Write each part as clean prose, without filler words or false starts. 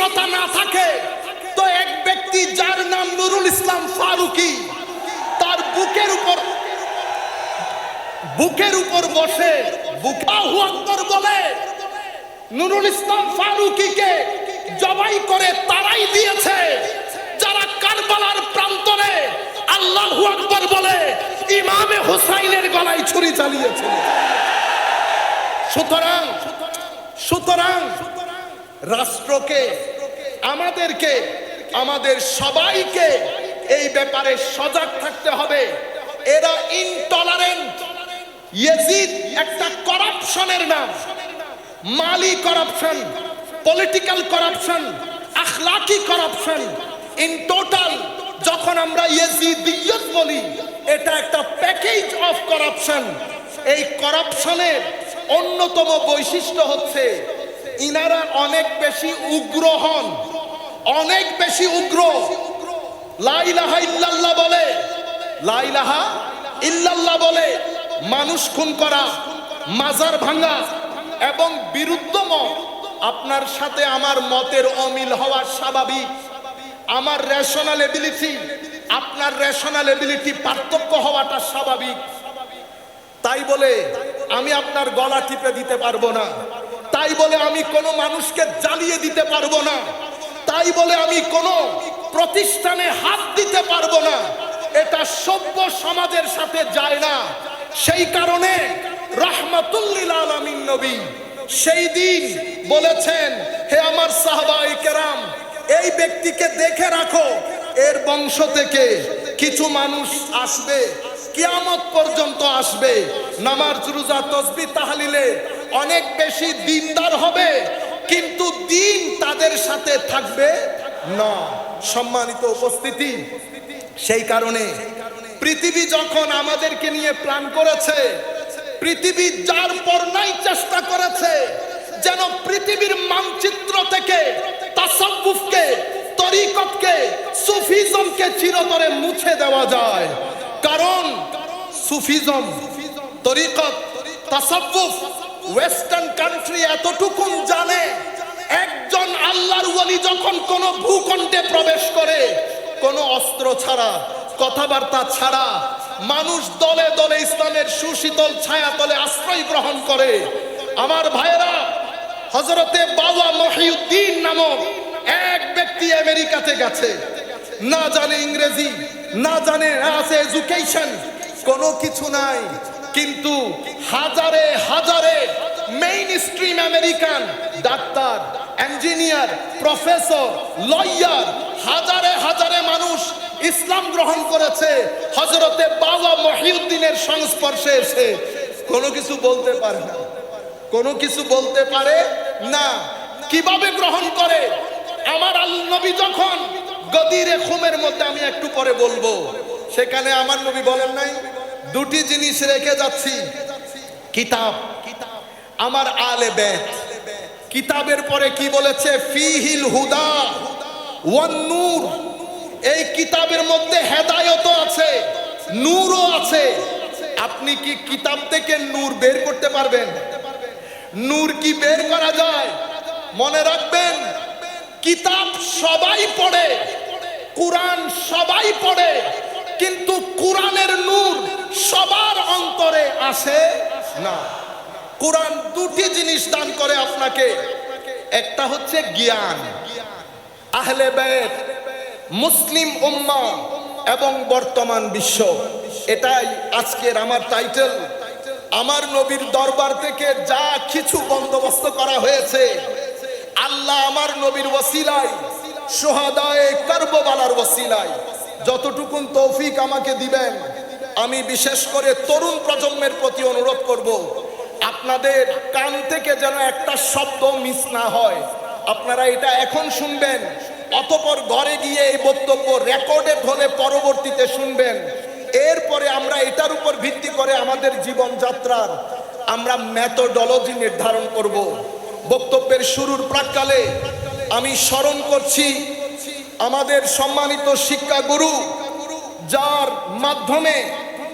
বিশ্বস্ততা না থাকে, তো এক ব্যক্তি যার নাম নুরুল ইসলাম ফারুকী, তার বুকের উপর বসে আল্লাহু আকবার বলে নুরুল ইসলাম ফারুকীকে জবাই করে তারাই দিয়েছে যারা কারবালার প্রান্তরে আল্লাহু আকবার বলে ইমামে হুসাইনের গলায় ছুরি চালিয়েছে। সুতরাং রাষ্ট্রকে, আমাদেরকে, আমাদের সবাইকে এই ব্যাপারে সজাগ থাকতে হবে। এরা ইনটলারেন্ট। ইয়াজিদ একটা করাপশনের নাম, মালি করাপশন, পলিটিক্যাল করাপশন, আখলাকি করাপশন। ইন টোটাল যখন আমরা ইয়াজিদিয়ত বলি, এটা একটা প্যাকেজ অফ করাপশন। এই করাপশনের অন্যতম বৈশিষ্ট্য হচ্ছে ইনারা অনেক বেশি উগ্র হন, অনেক বেশি উগ্র। লা ইলাহা ইল্লাল্লাহ বলে, লা ইলাহা ইল্লাল্লাহ বলে মানুষ খুন করা, মাজার ভাঙা এবং বিরুদ্ধ মত। আপনার সাথে আমার মতের অমিল হওয়া স্বাভাবিক। আমার রেশনাল এবিলিটি, আপনার রেশনাল এবিলিটি পার্থক্য হওয়াটা স্বাভাবিক। তাই বলে আমি আপনার গলা টিপে দিতে পারবো না, তাই বলে আমি কোনো মানুষকে জ্বালিয়ে দিতে পারবো না, তাই বলে আমি কোনো প্রতিষ্ঠানে হাত দিতে পারবো না। এটা সভ্য সমাজের সাথে যায় না। সেই কারণে রাহমাতুল লিল আলামিন নবী সেই দিন বলেছেন, হে আমার সাহাবায়ে কেরাম, এই ব্যক্তিকে দেখে রাখো, এর বংশ থেকে কিছু মানুষ আসবে, কিয়ামত পর্যন্ত আসবে, নামাজ রোজা তাসবিহ তাহলিলে অনেক বেশি দিনদার হবে, কিন্তু দিন তাদের সাথে থাকবে না। সম্মানিত উপস্থিতি, সেই কারণে পৃথিবী যখন আমাদেরকে নিয়ে প্ল্যান করেছে, পৃথিবী যার পরনাই চেষ্টা করেছে যেন পৃথিবীর মানচিত্র থেকে তাসাউফকে, তরিকতকে, সুফিজমকে চিরতরে মুছে দেওয়া যায়। কারণ সুফিজম, তরিকত, তাসাউফ ওয়েস্টার্ন কান্ট্রি এতটুকুন জানে, একজন আল্লাহর ওলি যখন কোন ভূখণ্ডে প্রবেশ করে, কোনো অস্ত্র ছাড়া, কথাবার্তা ছাড়া, মানুষ দলে দলে ইসলামের সুশীতল ছায়াতলে আশ্রয় গ্রহণ করে। আমার ভাইয়েরা, হযরতে বাবা মহিউদ্দিন নামক এক ব্যক্তি আমেরিকাতে গেছে, না জানে ইংরেজি, না জানে, আছে এডুকেশন, কোনো কিছু নাই, কিন্তু হাজারে হাজারে main stream American doctor, engineer, professor, lawyer, হাজারে হাজারে মানুষ ইসলাম গ্রহণ করেছে হযরতে বাবা মহিউদ্দিনের সংস্পর্শে এসে। কোনো কিছু বলতে পারে না, কোনো কিছু বলতে পারে না। কিভাবে গ্রহণ করে? আমার আল্লাহ নবী যখন গদিরে খুমের মধ্যে, আমি একটু পরে বলবো, সেখানে আমার নবী বলেন নাই দুটি জিনিস রেখে যাচ্ছি, কিতাব, আমার আলে বেত। কিতাবের পরে কি বলেছে? ফিহিল হুদা ওয়ান নূর। এই কিতাবের মধ্যে হেদায়েত আছে, নূরও আছে। আপনি কি কিতাব থেকে নূর বের করতে পারবেন? নূর কি বের করা যায়? মনে রাখবেন, কিতাব সবাই পড়ে, কুরআন সবাই পড়ে, কিন্তু কুরআনের নূর সবার অন্তরে আসে না। কুরআন দুটি জিনিস দান করে আপনাকে, একটা হচ্ছে জ্ঞান। আহলে বাইত, মুসলিম উম্মাহ এবং বর্তমান বিশ্ব, এটাই আজকের আমার টাইটেল। আমার নবীর দরবার থেকে যা কিছু বন্দোবস্ত করা হয়েছে, আল্লাহ আমার নবীর ওসিলায়, শুহাদায়ে কারবালার ওসিলায় যতটুকুন তৌফিক আমাকে দিবেন, আমি বিশেষ করে তরুণ প্রজন্মের প্রতি অনুরোধ করব, আপনাদের কান থেকে যেন একটা শব্দ মিস না হয়। আপনারা এটা এখন শুনবেন, অতঃপর ঘরে গিয়ে এই বক্তব্য রেকর্ডেড হলে পরবর্তীতে শুনবেন। এরপরে আমরা এটার উপর ভিত্তি করে আমাদের জীবনযাত্রার আমরা মেথোডোলজি নির্ধারণ করব। বক্তব্যের শুরুর প্রাক্কালে আমি স্মরণ করছি আমাদের সম্মানিত শিক্ষা গুরু, যার মাধ্যমে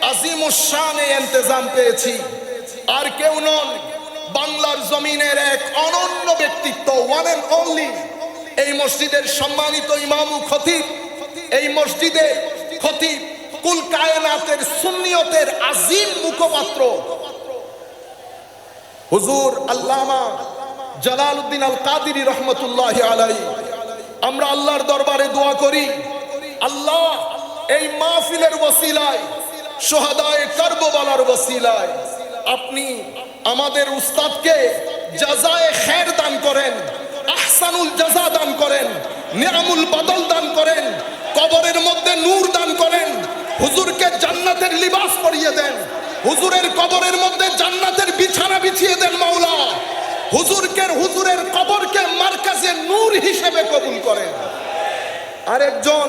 আজিমুস শানে ইন্তেজাম পেয়েছি, আর কেউ নন, বাংলার জমিনের এক অনন্য ব্যক্তিত্ব, ওয়ান এন্ড অনলি এই মসজিদের সম্মানিত ইমাম ও খতিব, এই মসজিদের খতিব, কুল কায়নাতের সুন্নিয়তের আজিম মুখপাত্র হুজুর আল্লামা জালালউদ্দিন আল কাদেরী রহমাতুল্লাহি আলাইহি। আমরা আল্লাহর দরবারে দোয়া করি, আল্লাহ এই মাহফিলের ওসিলায়, শুহাদায়ে কারবালার ওসিলায় আপনি আমাদের উস্তাদকে জাযায়ে খায়ের দান করেন, আহসানুল জাযা দান করেন, নিয়ামুল বদল দান করেন, কবরের মধ্যে নূর দান করেন, হুজুরকে জান্নাতের লিবাস পরিয়ে দেন, হুজুরের কবরের মধ্যে জান্নাতের বিছানা বিছিয়ে দেন মাওলা, হুজুরের কবরকে মারকাজে নূর হিসেবে কবুল করেন। আরেকজন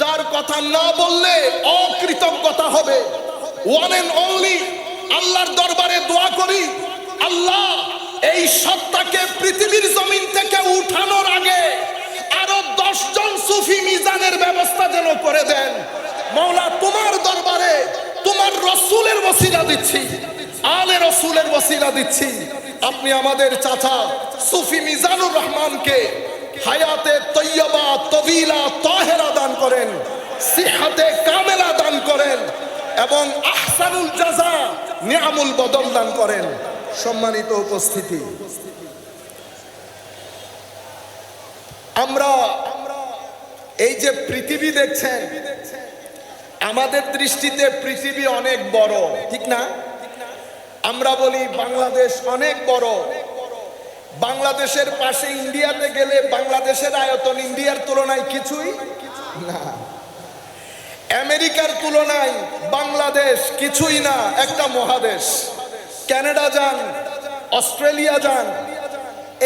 যার কথা না বললে অকৃতজ্ঞতা হবে, ওয়ান এন্ড অনলি আল্লাহর দরবারে দোয়া করি, আল্লাহ এই সত্তাকে পৃথিবীর জমিন থেকে উঠানোর আগে আরো 10 জন সুফি মিজানের ব্যবস্থা যেন করে দেন। মাওলা তোমার দরবারে তোমার রাসূলের ওসিলা দিচ্ছি, আলে রাসূলের ওসিলা দিচ্ছি, আপনি আমাদের চাচা সুফি মিজানুর রহমানকে হায়াতে তৈয়বা তবিলা তাহেরা দান করেন, সিহাতে কামেলা দান করেন এবং আহসানুল জাযা নিয়ামুল বদল দান করেন। সম্মানিত উপস্থিতি, আমরা এই যে পৃথিবী দেখছেন, আমাদের দৃষ্টিতে পৃথিবী অনেক বড়, ঠিক না? আমরা বলি বাংলাদেশ অনেক বড়, বাংলাদেশের পাশে ইন্ডিয়াতে গেলে বাংলাদেশের আয়তন ইন্ডিয়ার তুলনায় কিছুই না, আমেরিকার তুলনায় বাংলাদেশ কিছুই না, একটা মহাদেশ। কানাডা যান, অস্ট্রেলিয়া যান,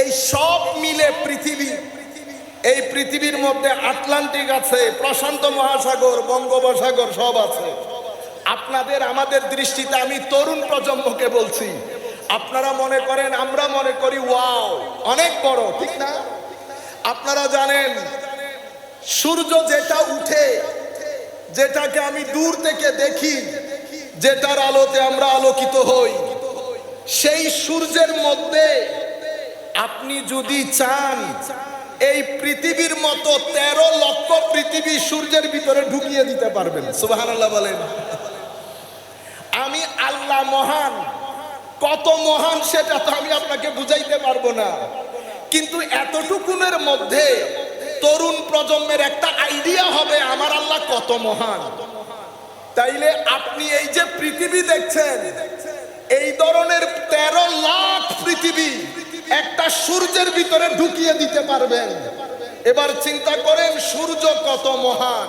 এই সব মিলে পৃথিবী, এই পৃথিবীর মধ্যে আটলান্টিক আছে, প্রশান্ত মহাসাগর, বঙ্গোপসাগর সব আছে। আপনাদের আমাদের দৃষ্টিতে, আমি তরুণ প্রজন্মকে বলছি, আপনারা মনে করেন, আমরা মনে করি ওয়াও অনেক বড়, ঠিক না? আপনারা জানেন সূর্য যেটা উঠে, যেটাকে আমি দূর থেকে দেখি, যেটার আলোতে আমরা আলোকিত হই, সেই সূর্যের মধ্যে আপনি যদি চান এই পৃথিবীর মতো 13 লক্ষ পৃথিবী সূর্যের ভিতরে ঢুকিয়ে দিতে পারবেন। সুবহানাল্লাহ বলেন। আমি আল্লাহ মহান, কত মহান সেটা তো আমি আপনাকে বুঝাইতে পারবো না, কিন্তু এতটুকুনের মধ্যে তরুণ প্রজন্মের একটা আইডিয়া হবে আমার আল্লাহ কত মহান। তাইলে আপনি এই যে পৃথিবী দেখছেন, এই ধরনের 13 লাখ পৃথিবী একটা সূর্যের ভিতরে ঢুকিয়ে দিতে পারবেন। এবার চিন্তা করেন সূর্য কত মহান।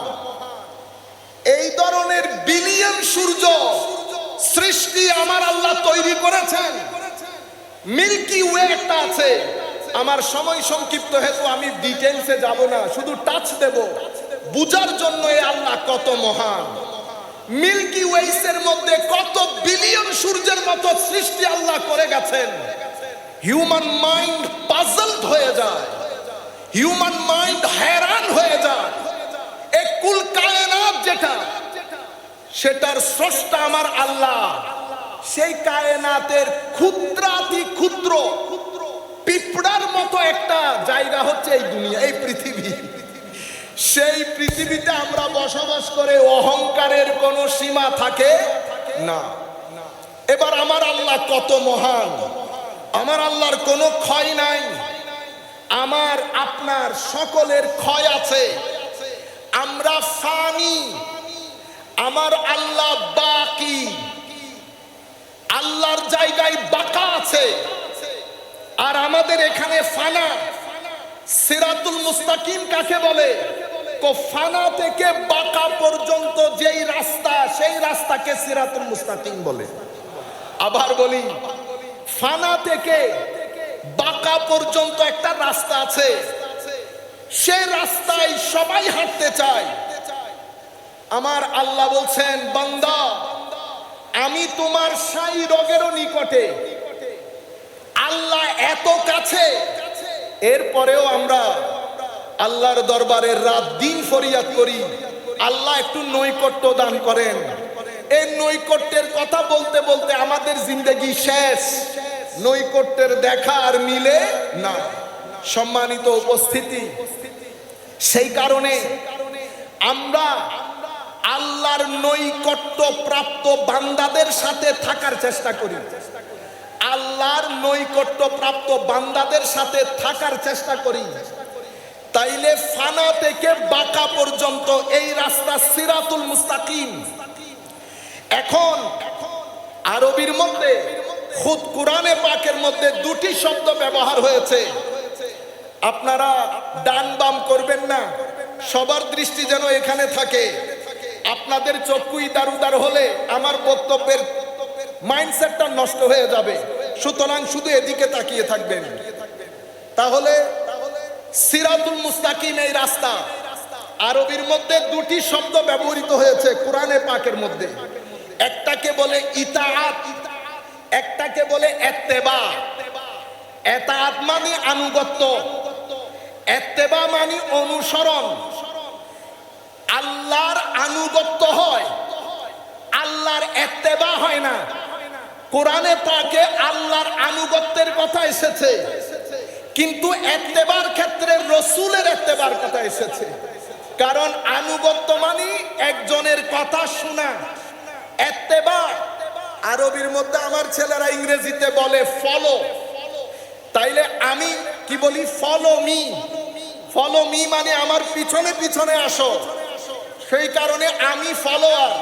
এই ধরনের বিলিয়ন সূর্য সৃষ্টি আমার আল্লাহ তৈরি করেছেন। মিল্কি ওয়ে একটা আছে, আমার সময় সংক্ষিপ্ত হেতু আমি ডিটেইলসে যাব না, শুধু টাচ দেব বুঝার জন্য এই আল্লাহ কত মহান। মিল্কি ওয়েসের মধ্যে কত বিলিয়ন সূর্যের মতো সৃষ্টি আল্লাহ করে গেছেন। হিউম্যান মাইন্ড পাজলড হয়ে যায়, হিউম্যান মাইন্ড हैरान হয়ে যায়। এই কুল কায়নাত যেটা, সেটার স্রষ্টা আমার আল্লাহ, সেই কায়নাতের ক্ষুদ্রাতি ক্ষুদ্র পিঁপড়ার মতো একটা জায়গা হচ্ছে এই দুনিয়া, এই পৃথিবী। সেই পৃথিবীতে আমরা বসবাস করে অহংকারের কোনো সীমা থাকে না। এবার আমার আল্লাহ কত মহান, আমার আল্লাহর কোনো ক্ষয় নাই, আমার আপনার সকলের ক্ষয় আছে। আমরা ফানি, আমার আল্লাহ বাকি, আল্লাহর জায়গায় বাকা আছে, আর আমাদের এখানে ফানা। সিরাতুল মুস্তাকিম কাকে বলে? ফানা থেকে বাকা পর্যন্ত যেই রাস্তা, সেই রাস্তাকে সিরাতুল মুস্তাকিম বলে। আবার বলি, ফানা থেকে বাকা পর্যন্ত একটা রাস্তা আছে, সেই রাস্তায় সবাই হাঁটতে চায়। আমার আল্লাহ বলছেন, বান্দা আমি তোমার সাই রোগেরও নিকটে। আল্লাহ এত কাছে, এরপরেও আমরা আল্লাহর দরবারে রাত দিন ফরিয়াদ করি, আল্লাহ একটু নৈকট্য দান করেন। এই নৈকট্যের কথা বলতে বলতে আমাদের জিন্দেগি শেষ, নৈকট্যের দেখা আর মিলে না। সম্মানিত উপস্থিতি, সেই কারণে আমরা আল্লাহর নৈকট্য প্রাপ্ত বান্দাদের সাথে থাকার চেষ্টা করি। আল্লাহর নৈকট্য প্রাপ্ত বান্দাদের সাথে থাকার চেষ্টা করি। তাইলে ফানা থেকে বাঁকা পর্যন্ত এই রাস্তা সিরাতুল মুস্তাকিম। এখন আরবির মধ্যে খুদ কোরআনে পাকের মধ্যে দুটি শব্দ ব্যবহার হয়েছে। আপনারা ডান বাম করবেন না, সবার দৃষ্টি যেন এখানে থাকে। আপনাদের চক্ষু ইদার উদার হলে আমার বক্তব্যের মাইন্ডসেটটা নষ্ট হয়ে যাবে। সুতরাং শুধু এদিকে তাকিয়ে থাকবেন। তাহলে সিরাতুল মুস্তাকিম এই রাস্তা, আরবির মধ্যে দুটি শব্দ ব্যবহৃত হয়েছে কোরআনে পাকের মধ্যে। একটাকে বলে ইতাআত, একটাকে বলে ইত্তেবা। ইতাআত মানে আনুগত্য, ইত্তেবা মানে অনুসরণ। আল্লাহর আনুগত্য হয়, আল্লাহর ইত্তেবা হয় না। কোরআনে পাকে আল্লাহর আনুগত্যের কথা এসেছে, কিন্তু ইত্তেবার ক্ষেত্রে রাসূলের ইত্তেবার কথা এসেছে। কারণ আনুগত্য মানে একজনের কথা শোনা। ইত্তেবা আরবির মধ্যে আমার ছেলেরা ইংরেজিতে বলে ফলো। তাইলে আমি কি বলি? Follow me. ফলো মি মানে আমার পিছনে পিছনে আসো। সেই কারণে আমি ফলোয়ার,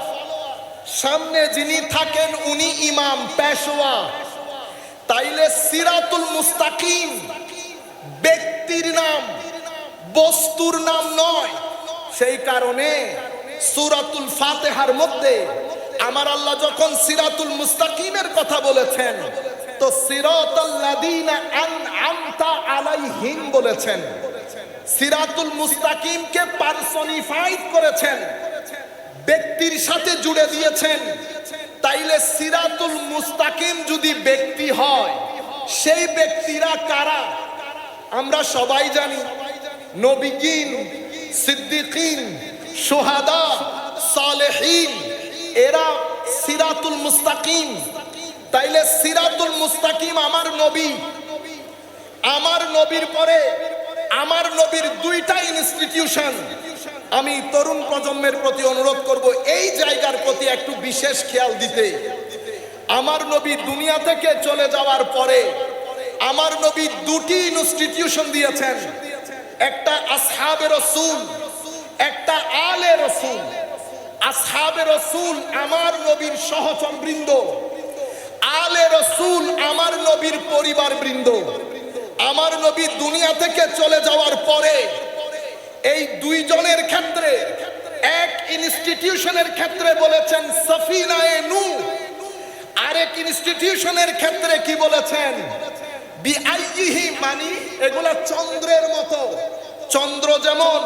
সামনে যিনি থাকেন উনি ইমাম, পেশওয়া। তাইলে সিরাতুল মুস্তাকিম ব্যক্তির নাম, বস্তুর নাম নয়। সেই কারণে সূরাতুল ফাতিহার মধ্যে আমার আল্লাহ যখন সিরাতুল মুস্তাকিমের কথা বলেছেন, তো সিরাতাল্লাযীনা আনআমতা আলাইহিম বলেছেন। সিরাতুল মুস্তাকিমকে পারসনিফাইড করেছেন, ব্যক্তির সাথে জুড়ে দিয়েছেন। তাইলে সিরাতুল মুস্তাকিম যদি ব্যক্তি হয়, সেই ব্যক্তিরা কারা? আমরা সবাই জানি, নবীগণ, সিদ্দিকিন, শুহাদা, সালেহিন, এরা সিরাতুল মুস্তাকিম। তাইলে সিরাতুল মুস্তাকিম আমার নবী। আমার নবীর পরে আমার নবীর দুইটা ইনস্টিটিউশন। আমি তরুণ প্রজন্মের প্রতি অনুরোধ করব এই জায়গার প্রতি একটু বিশেষ খেয়াল দিতে। আমার নবী দুনিয়া থেকে চলে যাওয়ার পরে আমার নবী দুটি ইনস্টিটিউশন দিয়েছেন। একটা আসহাবে রাসূল, একটা আলে রাসূল। আসহাবে রাসূল আমার নবীর সহচর বৃন্দ, আলে রাসূল আমার নবীর পরিবার বৃন্দ। আমার নবী দুনিয়া থেকে চলে যাওয়ার পরে এই দুইজনের ক্ষেত্রে, এক ইনস্টিটিউশনের ক্ষেত্রে বলেছেন সফিনায়ে নূহ, আরেক ইনস্টিটিউশনের ক্ষেত্রে কি বলেছেন? বিআইহি, মানে এগুলা চন্দ্রের মতো। চন্দ্র যেমন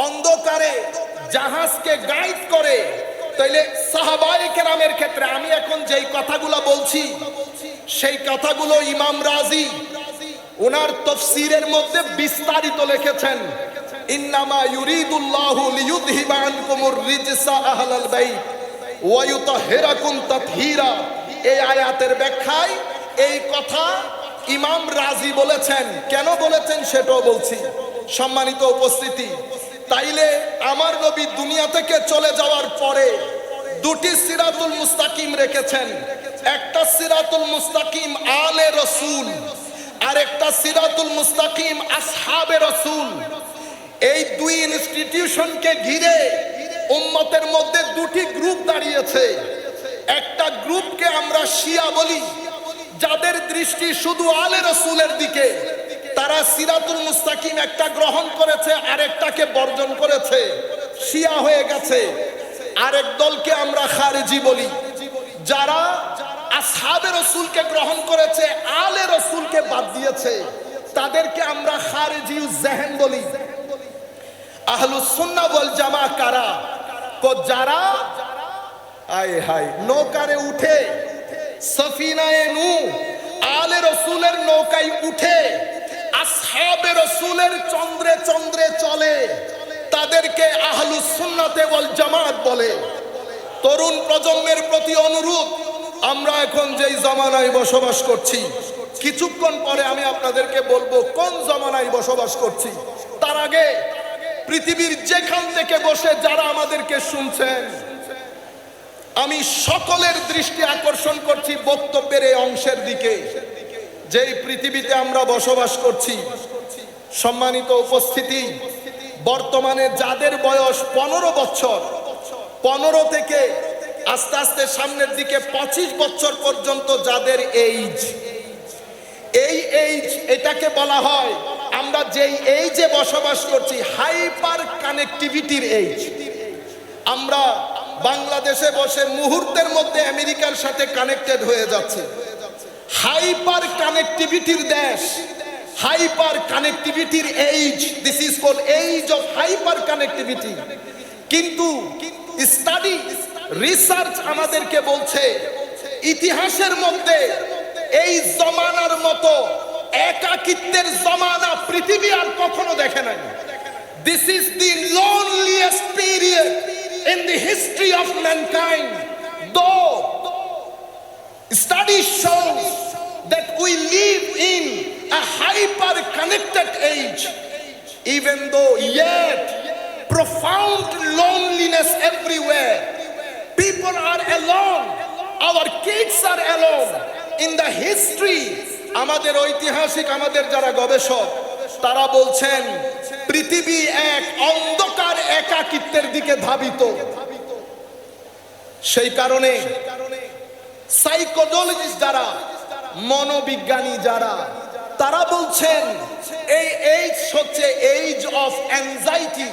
অন্ধকারে জাহাজকে গাইড করে, তাইলে সাহাবায়ে কেরামের ক্ষেত্রে আমি এখন যেই কথাগুলো বলছি সেই কথাগুলো ইমাম রাজি ওনার তাফসীরের মধ্যে বিস্তারিত লিখেছেন। ইন্নামা ইউরিদুল্লাহু লিইউযহিবা আনকুমুর রিজসা আহলাল বাইত ওয়া ইউতাহহিরাকুম তাতহীরা। এই আয়াতের ব্যাখ্যায় এই কথা ইমাম রাজি বলেছেন। কেন বলেছেন সেটাও বলছি। সম্মানিত উপস্থিতি, তাইলে আমার নবী দুনিয়া থেকে চলে যাওয়ার পরে দুটি সিরাতুল মুস্তাকিম রেখেছেন। একটা সিরাতুল মুস্তাকিম আলে রাসূল, আর একটা সিরাতুল মুস্তাকিম আসহাবে রাসূল। এই দুই ইনস্টিটিউশনকে ঘিরে উম্মতের মধ্যে দুটি গ্রুপ দাঁড়িয়েছে। একটা গ্রুপকে আমরা শিয়া বলি, যাদের দৃষ্টি শুধু আলে রাসূলের দিকে। তারা সিরাতুল মুস্তাকিম একটা গ্রহণ করেছে, আরেকটাকে বর্জন করেছে, শিয়া হয়ে গেছে। আরেক দলকে আমরা খারেজি বলি, যারা আসহাবে রাসূলকে গ্রহণ করেছে, আলে রাসূলকে বাদ দিয়েছে। তাদেরকে আমরা খারেজি জেহেন বলি। আহলুস সুন্নাহ ওয়াল জামা কারা? তো যারা আয় হায় নৌকারে উঠে, সফিনায়ে নূহ আলে রাসূলের নৌকায় উঠে আসহাবে রাসূলের চন্দ্রে চন্দ্রে চলে, তাদেরকে আহলুস সুন্নাতে ওয়াল জামাত বলে। তরুণ প্রজন্মের প্রতি অনুরোধ, আমরা এখন যেই জামানায় বসবাস করছি, কিছুক্ষণ পরে আমি আপনাদেরকে বলবো কোন জমানায় বসবাস করছি। তার আগে পৃথিবীর যেখান থেকে বসে যারা আমাদেরকে শুনছেন, আমি সকলের দৃষ্টি আকর্ষণ করছি বক্তব্যের এই অংশের দিকে, যেই পৃথিবীতে আমরা বসবাস করছি। সম্মানিত উপস্থিতি, বর্তমানে যাদের বয়স 15 বছর, 15 থেকে আস্তে আস্তে সামনের দিকে 25 বছর পর্যন্ত যাদের এইজ, এই এইজ, এটাকে বলা হয়, আমরা যেই এইজে বসবাস করছি, হাইপার কানেক্টিভিটির এইজ। আমরা বাংলাদেশে বসে মুহূর্তের মধ্যে আমেরিকার সাথে কানেক্টেড হয়ে যাচ্ছে। হাইপার কানেক্টিভিটির দেশ, হাইপার কানেক্টিভিটির age, this is called age of hyper connectivity. কিন্তু স্টাডি, রিসার্চ আমাদেরকে বলছে ইতিহাসের মধ্যে এই জমানার মতো একাকিত্বের জমানা পৃথিবী আর কখনো দেখে নাই। This is the loneliest period in the history of mankind. Though studies shows that we live in a hyper connected age, even though yet profound loneliness everywhere, people are alone, our kids are alone. In the history, আমাদের ঐতিহাসিক, আমাদের যারা গবেষক, তারা বলছেন পৃথিবী এক অন্ধকার একাকিত্বের দিকে ধাবিত। সেই কারণে সাইকোলজিস্ট যারা, মনোবিজ্ঞানী যারা, তারা বলছেন এই এইজ হচ্ছে এইজ অফ অ্যাংজাইটি।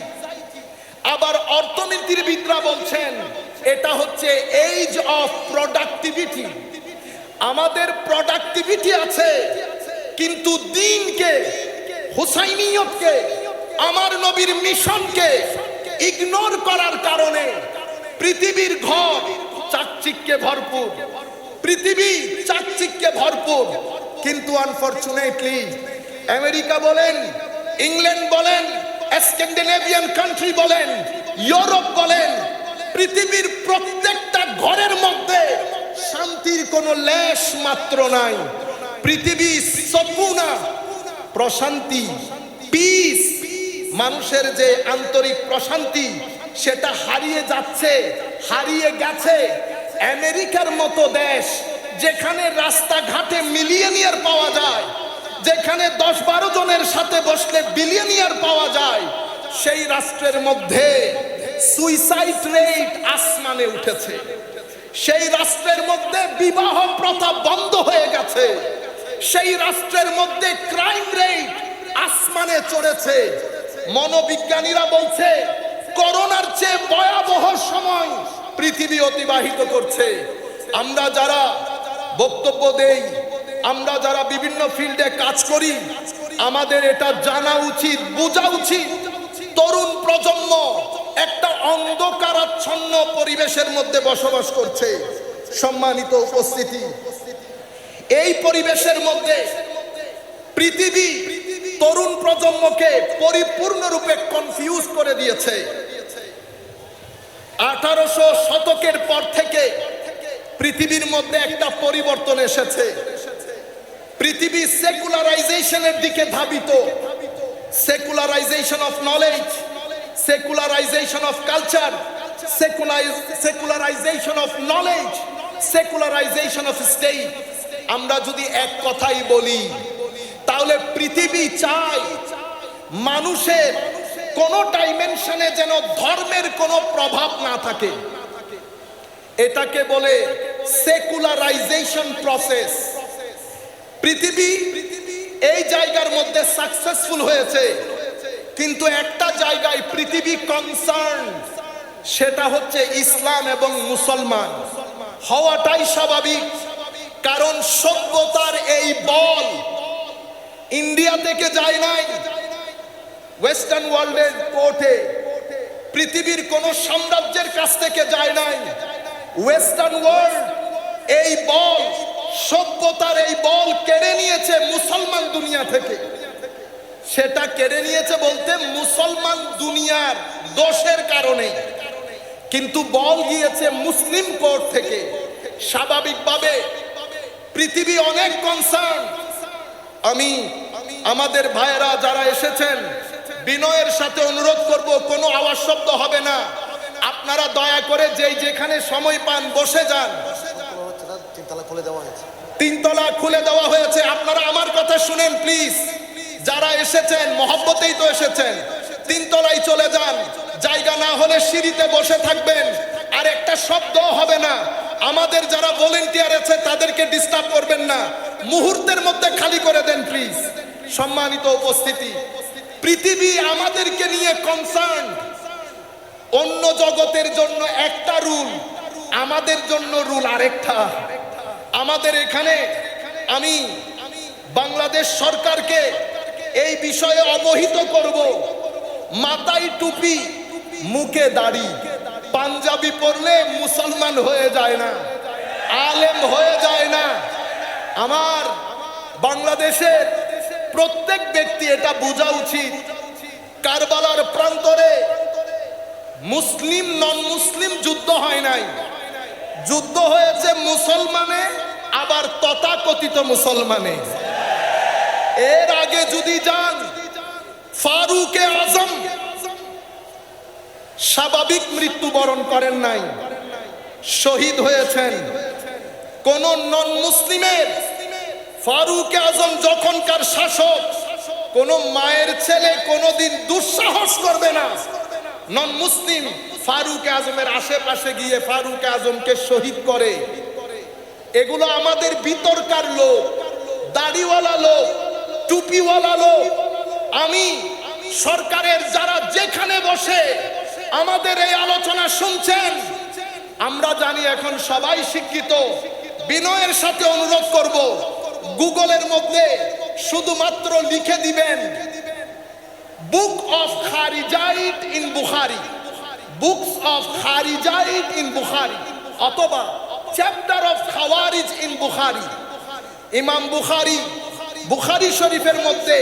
আবার অর্থনীতিবিদরা বলছেন এটা হচ্ছে এইজ অফ প্রোডাক্টিভিটি। আমাদের প্রোডাক্টিভিটি আছে, কিন্তু দিনকে, হুসাইনিয়তকে, আমার নবীর মিশনকে ইগনোর করার কারণে পৃথিবীর ঘর চাকচিক্যে ভরপুর, পৃথিবী চাকচিক্যে ভরপুর, কিন্তু আনফরচুনেটলি আমেরিকা বলেন, ইংল্যান্ড বলেন, স্ক্যান্ডিনেভিয়ান কান্ট্রি বলেন, ইউরোপ বলেন, পৃথিবীর প্রত্যেকটা ঘরের মধ্যে শান্তির কোনো লেশ মাত্র নাই। পৃথিবী সকুনা, প্রশান্তি, পিস, মানুষের যে আন্তরিক প্রশান্তি, সেটা হারিয়ে যাচ্ছে, হারিয়ে গেছে। আমেরিকার মতো দেশ, যেখানে রাস্তাঘাটে মিলিয়নিয়ার পাওয়া যায়, যেখানে 10-12 জনের সাথে বসলে বিলিয়নিয়ার পাওয়া যায়, সেই রাষ্ট্রের মধ্যে সুইসাইড রেট আসমানে উঠেছে। সেই রাষ্ট্রের মধ্যে বিবাহ প্রথা বন্ধ হয়ে গেছে। সেই রাষ্ট্রের মধ্যে ক্রাইম রেট আসমানে চড়েছে। মনোবিজ্ঞানীরা বলছে করোনার চেয়ে ভয়াবহ সময় পৃথিবী অতিবাহিত করছে। আমরা যারা বক্তব্য দেই, আমরা যারা বিভিন্ন ফিল্ডে কাজ করি, আমাদের এটা জানা উচিত, বোঝা উচিত, তরুণ প্রজন্ম একটা অন্ধকারাচ্ছন্ন পরিবেশের মধ্যে বসবাস করছে। সম্মানিত উপস্থিতি, এই পরিবেশের মধ্যে পৃথিবী তরুণ প্রজন্মকে পরিপূর্ণরূপে কনফিউজ করে দিয়েছে। 1800 শতকের পর থেকে পৃথিবীর মধ্যে একটা পরিবর্তন এসেছে। পৃথিবী সেকুলারাইজেশনের দিকে ধাবিত। Secularisation of knowledge, secularisation of culture, secularisation of knowledge, secularisation of state. আমরা যদি এক কথাই বলি, তাহলে পৃথিবী চায় মানুষের কোন ডাইমেনশনে যেন ধর্মের কোনো প্রভাব না থাকে। এটাকে বলে সেকুলারাইজেশন প্রসেস। পৃথিবী এই জায়গার মধ্যে সাকসেসফুল হয়েছে, কিন্তু একটা জায়গায় পৃথিবী কনসার্ন, সেটা হচ্ছে ইসলাম এবং মুসলমান হওয়াটাই স্বাভাবিক। কারণ সভ্যতার এই বল ইন্ডিয়া থেকে যায় নাই, ওয়েস্টার্ন ওয়ার্ল্ডের কোর্টে, পৃথিবীর কোন সাম্রাজ্যের কাছ থেকে যায় নাই। ওয়েস্টার্ন ওয়ার্ল্ড এই বল, সভ্যতার এই বল কেড়ে নিয়েছে মুসলমান দুনিয়া থেকে। সেটা কেড়ে নিয়েছে বলতে মুসলমান দুনিয়ার দোষের কারণে, কিন্তু বল গিয়েছে মুসলিম কোর্ট থেকে। স্বাভাবিকভাবে পৃথিবী অনেক কনসার্ন আমি আমাদের ভাইয়েরা যারা এসেছেন বিনয়ের সাথে অনুরোধ করব, কোনো আওয়াজ শব্দ হবে না। আপনারা দয়া করে যেই যেখানে সময় পান বসে যান। তিনতলা খুলে দেওয়া হয়েছে, আপনারা আমার কথা শুনেন প্লিজ। যারা এসেছেন মহব্বতেই তো এসেছেন, তিনতলায় চলে যান। জায়গা না হলে সিঁড়িতে বসে থাকবেন, আর একটা শব্দ হবে না। আমাদের যারা ভলেন্টিয়ার আছে তাদেরকে ডিস্টার্ব করবেন না, মুহূর্তের মধ্যে খালি করে দেন প্লিজ। সম্মানিত উপস্থিতি, পৃথিবী আমাদেরকে নিয়ে কনসার্ন। অন্য জগতের জন্য একটা রুল, আমাদের জন্য রুল আরেকটা। আমাদের এখানে আমি বাংলাদেশ সরকারকে এই বিষয়ে অবহিত করব। মাথায় টুপি, মুখে দাড়ি, পাঞ্জাবি পরলে মুসলমান হয়ে যায় না, আলেম হয়ে যায় না। আমার বাংলাদেশের প্রত্যেক ব্যক্তি এটা বোঝা উচিত। কারবালার প্রান্তরে মুসলিম নন মুসলিম যুদ্ধ হয় নাই, যুদ্ধ হয়েছে মুসলমানে, আবার তথাকথিত মুসলমানে। এর আগে যদি যান, ফারুকে আজম স্বাভাবিক মৃত্যুবরণ করেন নাই, শহীদ হয়েছেন। কোন নন মুসলিমের ফারুকে আজম যখনকার শাসক, কোন মায়ের ছেলে কোনদিন দুঃসাহস করবে না নন মুসলিম ফারুকে আজমের আশেপাশে গিয়ে ফারুকে আজমকে শহীদ করে। এগুলো আমাদের ভিতরকার লোক, দাড়িওয়ালা লোক, টুপিওয়ালা লোক। আমি সরকারের যারা যেখানে বসে আমাদের এই আলোচনা শুনছেন, আমরা জানি এখন সবাই শিক্ষিত। বিনয়ের সাথে অনুরোধ করব, গুগলের মধ্যে শুধুমাত্র লিখে দিবেন book of Kharijite in Bukhari, books of Kharijite in Bukhari, অথবা chapter of Khawarij in Bukhari. ইমাম বুখারী বুখারী শরীফের মধ্যে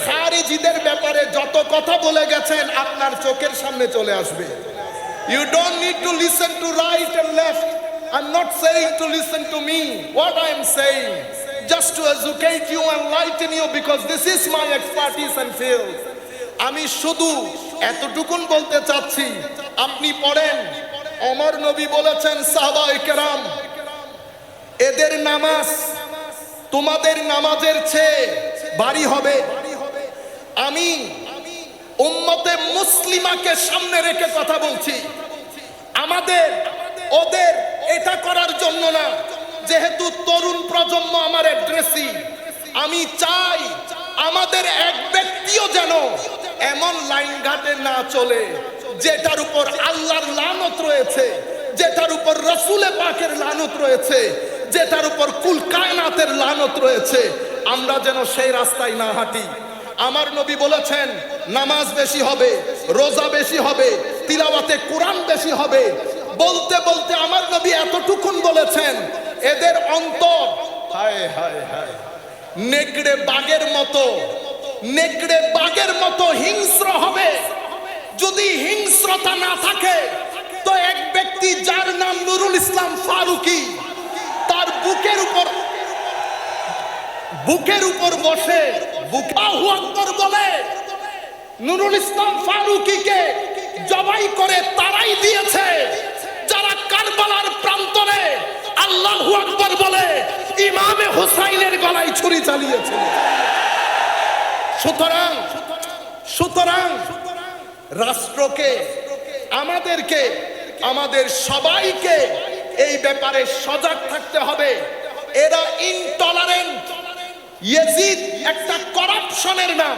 খারিজিদের ব্যাপারে যত কথা বলে গেছেন আপনার চোখের সামনে চলে আসবে। You don't need to listen to right and left. I'm not saying to listen to me. What I am saying, just to educate you and enlighten you, because this is my expertise and field. আমি শুধু এতটুকুন বলতে চাচ্ছি, আপনি পড়েন, ওমর নবী বলেছেন সাহাবায়ে কেরাম, এদের নামাজ তোমাদের নামাজের চেয়ে ভারী হবে। আমি উম্মতে মুসলিমাকে সামনে রেখে কথা বলছি। আমাদের ওদের এটা করার জন্য না, যেহেতু তরুণ প্রজন্ম আমার অ্যাড্রেসি, আমি চাই আমাদের এক ব্যক্তিও যেন এমন লাইন ঘাটে না চলে যেটার উপর আল্লাহর লানত রয়েছে, যেটার উপর রাসূলে পাকের লানত রয়েছে, যেটার উপর কুল কায়নাতের লানত রয়েছে। আমরা যেন সেই রাস্তায় না হাঁটি। আমার নবী বলেছেন নামাজ বেশি হবে, রোজা বেশি হবে, তিলাওয়াতে কোরআন বেশি হবে। বলতে বলতে আমার নবী এতটুকুন বলেছেন, এদের অন্তর হায় হায় হায় নেকড়ে বাঘের মতো, নেকড়ে বাঘের মতো হিংস্র হবে। যদি হিংস্রতা না থাকে তো এক ব্যক্তি যার নাম নুরুল ইসলাম ফারুকী, তার বুকের উপর বসে আল্লাহু আকবার বলে নুরুল ইসলাম ফারুকীকে জবাই করে তারাই দিয়েছে যারা কারবালার প্রান্তরে আল্লাহু আকবার বলে ইমামে হুসাইনের গলায় ছুরি চালিয়েছিল। সুতরাং রাষ্ট্রকে, আমাদেরকে, আমাদের সবাইকে এই ব্যাপারে সজাগ থাকতে হবে। এরা ইনটলারেন্ট। ইয়াজিদ একটা করাপশনের নাম,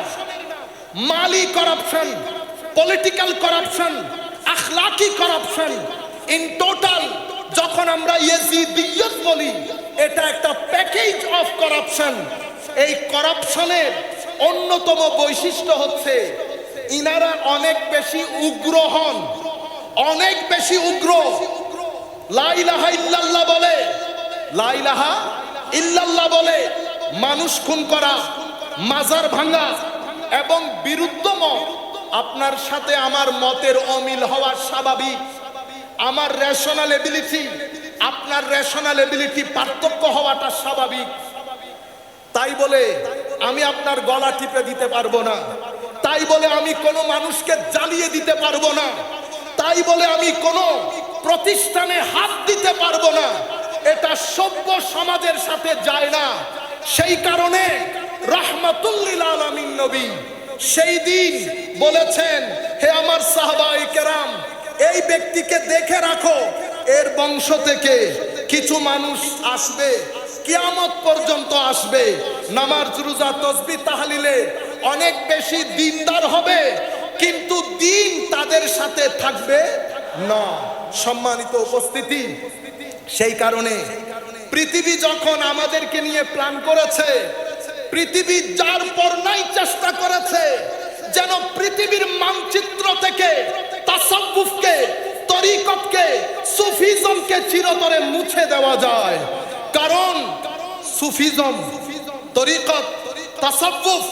মালি করাপশন, পলিটিক্যাল করাপশন, আখলাকি করাপশন। ইন টোটাল যখন আমরা ইয়াজিদিয়ত বলি, এটা একটা প্যাকেজ অফ করাপশন। এই করাপশনের অন্যতম বৈশিষ্ট্য হচ্ছে ইনারা অনেক বেশি উগ্র হন, অনেক বেশি উগ্র। লা ইলাহা ইল্লাল্লাহ বলে, লা ইলাহা ইল্লাল্লাহ বলে মানুষ খুন করা, মাজার ভাঙা এবং বিরুদ্ধ মত। আপনার সাথে আমার মতের অমিল হওয়া স্বাভাবিক। আমার রেশনাল এবিলিটি, আপনার রেশনাল এবিলিটি পার্থক্য হওয়াটা স্বাভাবিক। তাই বলে আমি আপনার গলা টিপে দিতে পারবো না, তাই বলে আমি কোনো মানুষকে জ্বালিয়ে দিতে পারবো না, তাই বলে আমি কোনো প্রতিষ্ঠানে হাত দিতে পারবো না, এটা সভ্য সমাজের সাথে যায় না। সেই কারণে রাহমাতুল লিল আলামিন নবী সেই দিন বলেছেন, হে আমার সাহাবায়ে কেরাম, এই ব্যক্তিকে দেখে রাখো, এর বংশ থেকে কিছু মানুষ আসবে, কিয়ামত পর্যন্ত আসবে, নামাজ রোজা তাসবিহ তাহলিলে অনেক বেশি দিনদার হবে, কিন্তু দিন তাদের সাথে থাকবে না। সম্মানিত উপস্থিতি, সেই কারণে পৃথিবী যখন আমাদেরকে নিয়ে প্ল্যান করেছে, পৃথিবী যার পর নাই চেষ্টা করেছে যেন পৃথিবীর মানচিত্র থেকে তাসাউফকে, তরিকতকে, সুফিজমকে চিরতরে মুছে দেওয়া যায়। কারণ সুফিজম, তরিকত, তাসাউফ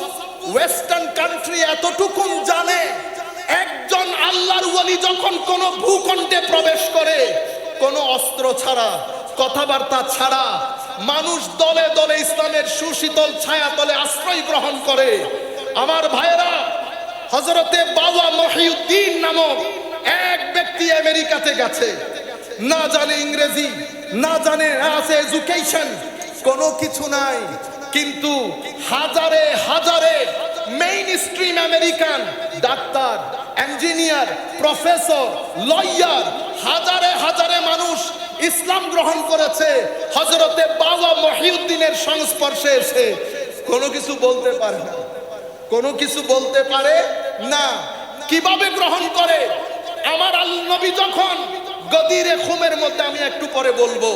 ওয়েস্টার্ন কান্ট্রি এতটুকুন জানে, একজন আল্লাহর ওলি যখন কোন ভূখণ্ডে প্রবেশ করে, কোনো অস্ত্র ছাড়া, কথাবার্তা ছাড়া, মানুষ দলে দলে ইসলামের সুশীতল ছায়া তলে আশ্রয় গ্রহণ করে। আমার ভাইয়েরা, হযরতে বাবা মহিউদ্দিন নামক এক ব্যক্তি আমেরিকাতে গেছে, না জানে ইংরেজি, না জানে আছে এডুকেশন, কোনো কিছু নাই, কিন্তু হাজারে হাজারে main stream American doctor, engineer, professor, lawyer, হাজারে হাজারে মানুষ ইসলাম গ্রহণ করেছে হযরতে বাবা মহিউদ্দিনের সংস্পর্শে এসে। কোনো কিছু বলতে পারে না, কোনো কিছু বলতে পারে না। কিভাবে গ্রহণ করে? আমার আল্লাহ নবী যখন গদিরে খুমের মধ্যে, আমি একটু পরে বলবো,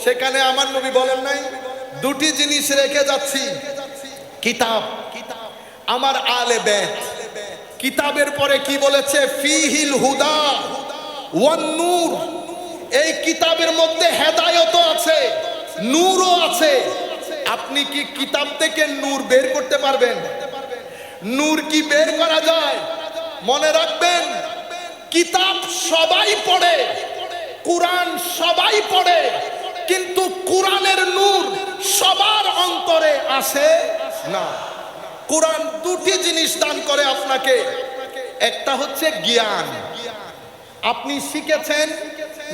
সেখানে আমার নবী বলেন নাই দুটি জিনিস রেখে যাচ্ছি, কিতাব, আমার আলে বেত। কিতাবের পরে কি বলেছে? ফিহিল হুদা ওয়ান নূর। এই কিতাবের মধ্যে হেদায়েত আছে, নূরও আছে। আপনি কি কিতাব থেকে নূর বের করতে পারবেন? নূর কি বের করা যায়? মনে রাখবেন, কিতাব সবাই পড়ে, কুরআন সবাই পড়ে, কিন্তু কুরআনের নূর সবার অন্তরে আসে না। কুরআন দুটি জিনিস দান করে আপনাকে, একটা হচ্ছে জ্ঞান, আপনি শিখেছেন,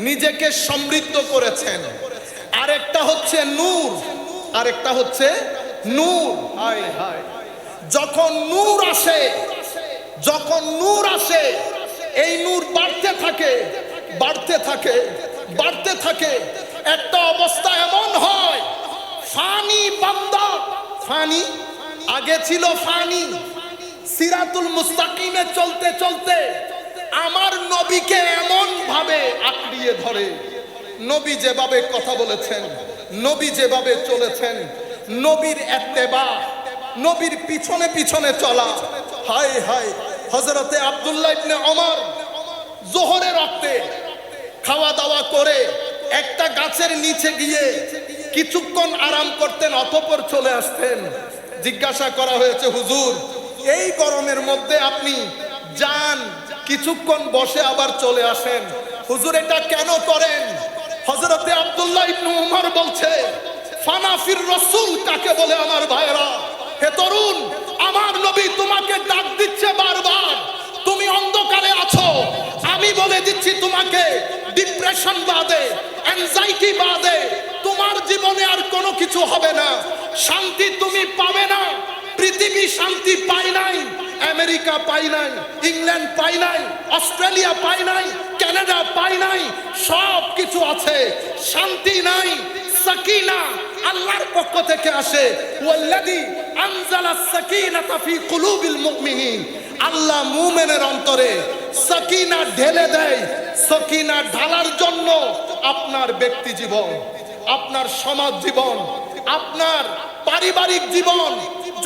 নিজেকে সমৃদ্ধ করেছেন, আরেকটা হচ্ছে নূর, আরেকটা হচ্ছে নূর। হায় হায়, যখন নূর আসে, যখন নূর আসে, এই নূর বাড়তে থাকে, বাড়তে থাকে, বাড়তে থাকে। একটা অবস্থা এমন হয়, ফানি বান্দা, ফানি আগে ছিল ফানি, সিরাতুল মুস্তাকিমে চলতে চলতে আমার নবীকে এমন ভাবে আঁকড়িয়ে ধরে, নবী যেভাবে কথা বলেছেন, নবী যেভাবে চলেছেন, নবীর ইত্তেবা, নবীর পিছনে পিছনে চলা। হায় হায়, হযরতে আব্দুল্লাহ ইবনে ওমর যোহরের রক্তে খাওয়া দাওয়া করে একটা গাছের নিচে গিয়ে কিছুক্ষণ আরাম করতেন, অতঃপর চলে আসতেন। জিজ্ঞাসা করা হয়েছে, হুজুর এই গরমের মধ্যে আপনি যান, কিছুক্ষণ বসে আবার চলে আসেন, হুজুর এটা কেন করেন? হযরতে আব্দুল্লাহ ইবনে ওমর বলছে, ফানাফির রাসূল কাকে বলে আমার ভাইরা? হে তরুণ, আমার নবী তোমাকে ডাক দিচ্ছে বারবার, তুমি অন্ধকারে আছো, আমি বলে দিচ্ছি তোমাকে, ডিপ্রেশন বাদে, অ্যাংজাইটি বাদে তোমার জীবনে আর কোনো কিছু হবে না, শান্তি তুমি পাবে না। পৃথিবী শান্তি পায় নাই, আমেরিকা পায় নাই, ইংল্যান্ড পায় নাই, অস্ট্রেলিয়া পায় নাই, কানাডা পায় নাই, সব কিছু আছে, শান্তি নাই। সাকিনা আল্লাহর পক্ষ থেকে আসে, ওয়াল্লাযী আনজালাস সাকিনাতা ফি কুলুবিল মুমিনিন, আল্লাহ মুমিনের অন্তরে সাকিনা ঢেলে দেয়। সাকিনা ঢালার জন্য আপনার ব্যক্তি জীবন, আপনার সমাজ জীবন, আপনার পারিবারিক জীবন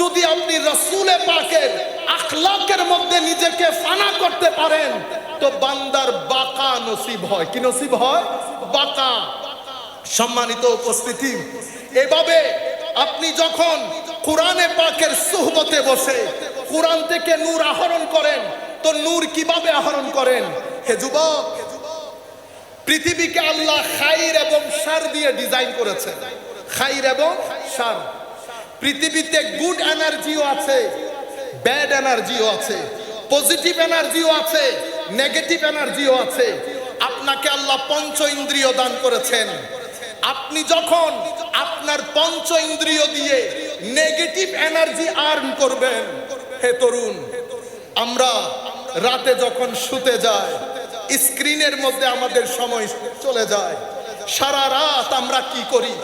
যদি আপনি রাসূলে পাকের আখলাকের মধ্যে নিজেকে ফানা করতে পারেন, তো বান্দার বাকা নসিব হয়। কি নসিব হয়? বাকা। সম্মানিত উপস্থিতি, এভাবে আপনি যখন কোরআনে পাকের সুহবতে বসে কোরআন থেকে নূর আহরণ করেন, তো নূর কিভাবে আহরণ করেন? হে যুবক, পৃথিবীকে আল্লাহ খাইর এবং শার দিয়ে ডিজাইন করেছে, খাইর এবং শার। পৃথিবীতে গুড এনার্জিও আছে, ব্যাড এনার্জিও আছে, পজিটিভ এনার্জিও আছে, নেগেটিভ এনার্জিও আছে। আপনাকে আল্লাহ পঞ্চ ইন্দ্রিয় দান করেছেন। আপনি যখন আপনার পঞ্চ ইন্দ্রিয় দিয়ে নেগেটিভ এনার্জি আর্ন করবেন, হে তরুণ, আমরা রাতে যখন শুতে যাই স্ক্রিনের মধ্যে আমাদের সময় চলে যায়। সারা রাত আমরা কি করি?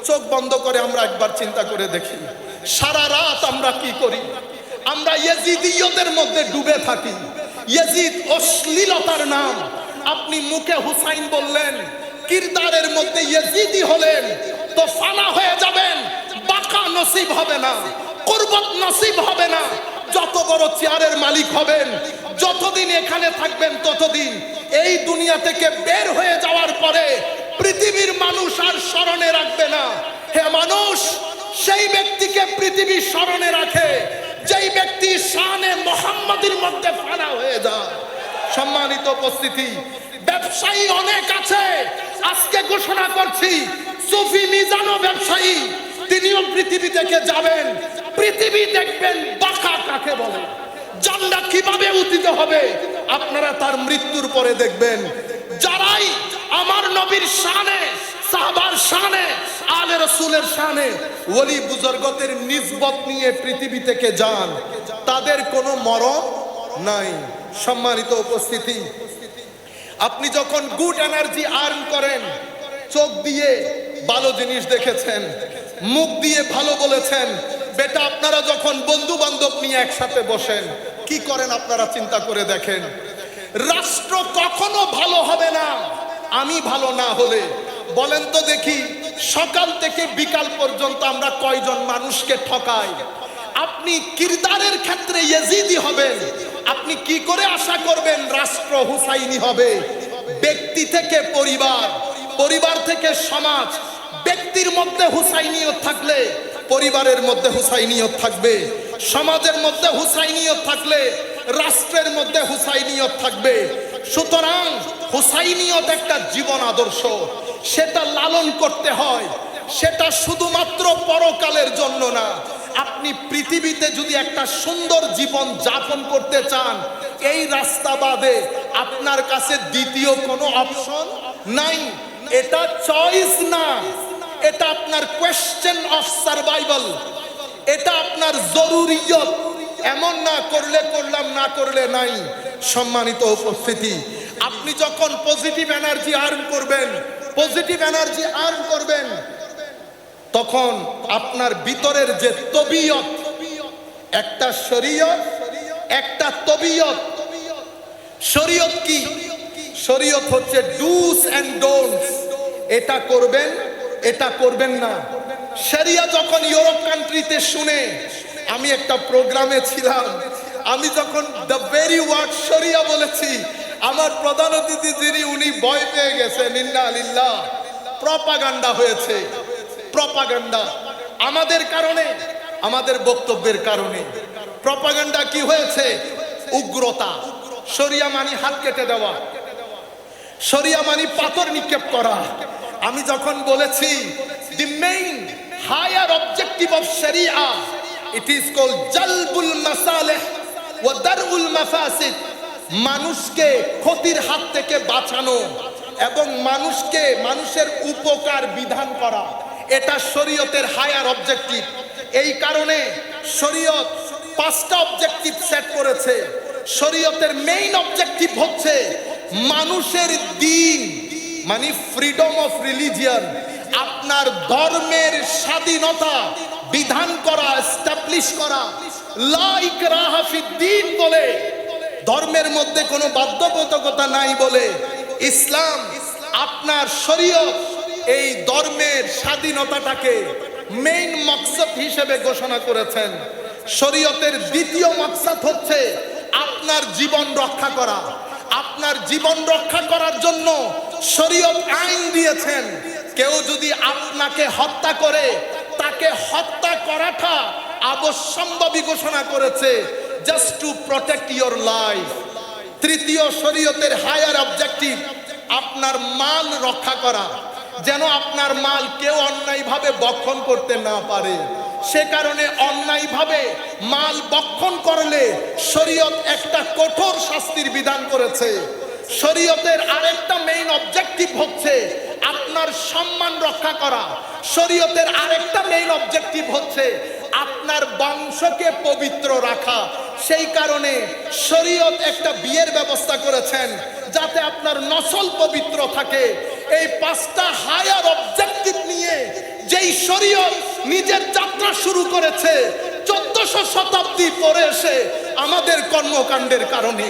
চোখ বন্ধ করে আমরা একবার চিন্তা করে দেখি, সারা রাত আমরা কি করি? আমরা ইয়েজিদিয়তের মধ্যে ডুবে থাকি। ইয়েজিদ অশ্লীলতার নাম। আপনি মুখে হুসাইন বললেন, কিরদারের মধ্যে ইয়েজিদি হলেন তো ফানা হয়ে যাবেন, বাকা নসিব হবে না, কুরবত নসিব হবে না। যত বড় চেয়ারের মালিক হবেন, যতদিন এখানে থাকবেন ততদিন এই দুনিয়া থেকে বের হয়ে যাওয়ার পরে পৃথিবীর মানুষ আর স্মরণে রাখবে না। হে মানুষ, সেই ব্যক্তিকে পৃথিবী স্মরণে রাখে যেই ব্যক্তি শানে মুহাম্মাদির মধ্যে ফানা হয়ে যায়। সম্মানিত উপস্থিতি, ব্যবসায়ী অনেক আছে। আজকে ঘোষণা করছি, সুফি মিজানও ব্যবসায়ী, তিনিও পৃথিবী থেকে যাবেন। পৃথিবী দেখবেন বাঁকা কাকে বলে, জান্নাত কিভাবে উদিত হবে আপনারা তার মৃত্যুর পরে দেখবেন। যারাই আমার নবীর শানে, সাহাবার শানে, আলে রাসূলের শানে, ওলি বুজুর্গদের নিসবত নিয়ে পৃথিবী থেকে যান, তাদের কোনো মরণ নাই। সম্মানিত উপস্থিতি, আপনি যখন গুড এনার্জি আর্ন করেন, চোখ দিয়ে ভালো জিনিস দেখেছেন, মুখ দিয়ে ভালো বলেছেন, বেটা আপনারা যখন বন্ধু বান্ধব নিয়ে একসাথে বসেন কি করেন আপনারা চিন্তা করে দেখেন। রাষ্ট্র কখনো ভালো হবে না আমি ভালো না হলে। বলেন তো দেখি, সকাল থেকে বিকাল পর্যন্ত আমরা কয়জন মানুষকে ঠকাই? আপনি কিরদারের ক্ষেত্রে ইয়েজিদি হবেন, আপনি কি করে আশা করবেন রাষ্ট্র হুসাইনি হবে? ব্যক্তি থেকে পরিবার, পরিবার থেকে সমাজ। ব্যক্তির মধ্যে হুসাইনিয়ত থাকলে পরিবারের মধ্যে হুসাইনিয়ত থাকবে, সমাজের মধ্যে হুসাইনিয়ত থাকলে রাষ্ট্রের মধ্যে হুসাইনিয়ত থাকবে। সুতরাং হুসাইনিয়ত একটা জীবন আদর্শ, সেটা লালন করতে হয়। সেটা শুধুমাত্র পরকালের জন্য না। আপনি পৃথিবীতে যদি একটা সুন্দর জীবন যাপন করতে চান, এই রাস্তা বাদে আপনার কাছে দ্বিতীয় কোনো অপশন নাই। এটা চয়েস না, এটা আপনার কোয়েশ্চেন অফ সার্ভাইভাল, এটা আপনার জরুরিয়ত। এমন না করলে করলাম, না করলে নাই। সম্মানিত উপস্থিতি, আপনি যখন পজিটিভ এনার্জি আর্ন করবেন, পজিটিভ এনার্জি আর্ন করবেন, তখন আপনার ভিতরের যে তবিয়ত, একটা শরীয়ত, একটা তবিয়ত। শরীয়ত কি? শরীয়ত হচ্ছে ডুস এন্ড ডোন্টস। এটা করবেন, এটা করবেন না। শরিয়া যখন ইউরোপ কান্ট্রিতে শুনে, আমি একটা প্রোগ্রামে ছিলাম, আমি যখন দ্য ভেরি ওয়ার্ড শরিয়া বলেছি, আমার প্রধান অতিথি যিনি, উনি ভয় পেয়ে গেছেন। ইন্না লিল্লাহ। প্রপাগান্ডা হয়েছে, প্রপাগান্ডা আমাদের কারণে, আমাদের বক্তব্যের কারণে। প্রপাগান্ডা কি হয়েছে? উগ্রতা। শরিয়া মানি হাত কেটে দেওয়া, শরিয়া মানি পাথর নিক্ষেপ করা। আমি যখন বলেছি the main higher objective of sharia, it is called jalbul masalih wa dar'ul mafasid, মানুষকে ক্ষতির হাত থেকে বাঁচানো এবং মানুষকে, মানুষের উপকার বিধান করা, এটা শরীয়তের হায়ার অবজেক্টিভ। এই কারণে শরীয়ত 5টা অবজেক্টিভ সেট করেছে। শরীয়তের মেইন অবজেক্টিভ হচ্ছে মানুষের দ্বীন, মানে ফ্রিডম অফ রিলিজিয়ন, আপনার ধর্মের স্বাধীনতা বিধান করা, এস্টাবলিশ করা। লা ইকরাহা ফিদ্দীন বলে, ধর্মের মধ্যে কোনো বাধ্যবাধকতা নাই বলে ইসলাম, আপনার শরীয়ত এই ধর্মের স্বাধীনতাটাকে মেইন মাকসাদ হিসেবে ঘোষণা করেছেন। শরীয়তের দ্বিতীয় মাকসাদ হচ্ছে আপনার জীবন রক্ষা করা। আপনার জীবন রক্ষা করার জন্য শরীয়ত আইন দিয়েছেন। কেউ যদি আপনাকে হত্যা করে, তাকে হত্যা করাটা অবশ্যম্ভাবী ঘোষণা করেছে, just two protect your life. তৃতীয় শরীয়তের হায়ার অবজেক্টিভ আপনার মাল রক্ষা করা, যেন আপনার মাল কেউ অন্যায়ভাবে বক্ষণ করতে না পারে। সে কারণে অন্যায়ভাবে মাল বক্ষণ করলে শরীয়ত একটা কঠোর শাস্তির বিধান করেছে। শরীয়তের আরেকটা মেইন অবজেক্টিভ হচ্ছে আপনার সম্মান রক্ষা করা। শরীয়তের আরেকটা মেইন অবজেক্টিভ হচ্ছে আপনার বংশকে পবিত্র রাখা। সেই কারণে শরীয়ত একটা বিয়ের ব্যবস্থা করেছেন যাতে আপনার নসল পবিত্র থাকে। এই পাঁচটা হায়ার অবজেক্টিভ নিয়ে যেই শরীয়ত নিজের যাত্রা শুরু করেছে 1400 শতাব্দী পরে এসে আমাদের কর্মকাণ্ডের কারণে,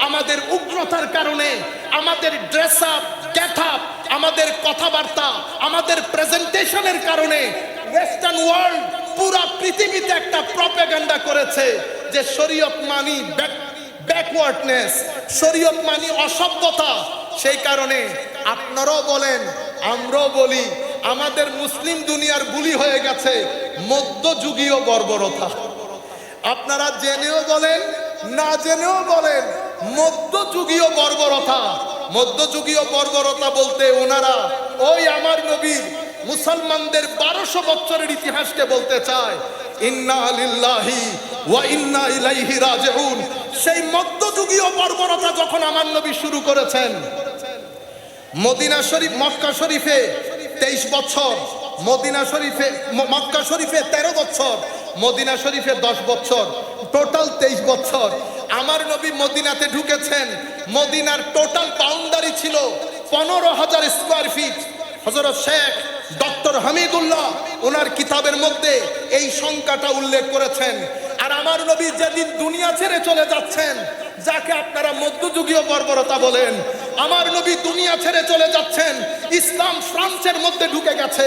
আমাদের উগ্রতার কারণে, আমাদের ড্রেস আপ, গেট আপ, আমাদের কথাবার্তা, আমাদের প্রেজেন্টেশনের কারণে ওয়েস্টার্ন ওয়ার্ল্ড পুরা পৃথিবীতে একটা প্রপাগান্ডা করেছে যে শরীয়ত মানি ব্যাকওয়ার্ডনেস, শরীয়ত মানি অসভ্যতা। সেই কারণে আপনারাও বলেন, আমরাও বলি, আমাদের মুসলিম দুনিয়ার বুলি হয়ে গেছে মধ্যযুগীয় বর্বরতা। আপনারা জেনেও বলেন, না জেনেও বলেন, মধ্যযুগীয় বর্বরতা। মধ্যযুগীয় বর্বরতা বলতে ওনারা ওই আমার নবীর মুসলমানদের 1200 বছরের ইতিহাসকে বলতে চায়। ইন্না লিল্লাহি ওয়া ইন্না ইলাইহি রাজিউন। সেই মধ্যযুগীয় বর্বরতা যখন আমার নবী শুরু করেছেন, মদিনা শরীফ, মক্কা শরীফে 23 বছর, মদিনা শরীফে, মক্কা শরীফে 13 বছর, মদিনা শরীফে 10 বছর, টোটাল 23 বছর। আমার নবী মদিনাতে ঢুকেছেন, মদিনার টোটাল বাউন্ডারি ছিল 15,000 স্কয়ার ফিট। হযরত শেখ ডক্টর হামিদুল্লাহ ওনার কিতাবের মধ্যে এই সংখ্যাটা উল্লেখ করেছেন। আর আমার নবী যেদিন দুনিয়া ছেড়ে চলে যাচ্ছেন, যাকে আপনারা মধ্যযুগীয় বর্বরতা বলেন, আমার নবী দুনিয়া ছেড়ে চলে যাচ্ছেন, ইসলাম ফ্রান্সের মধ্যে ঢুকে গেছে।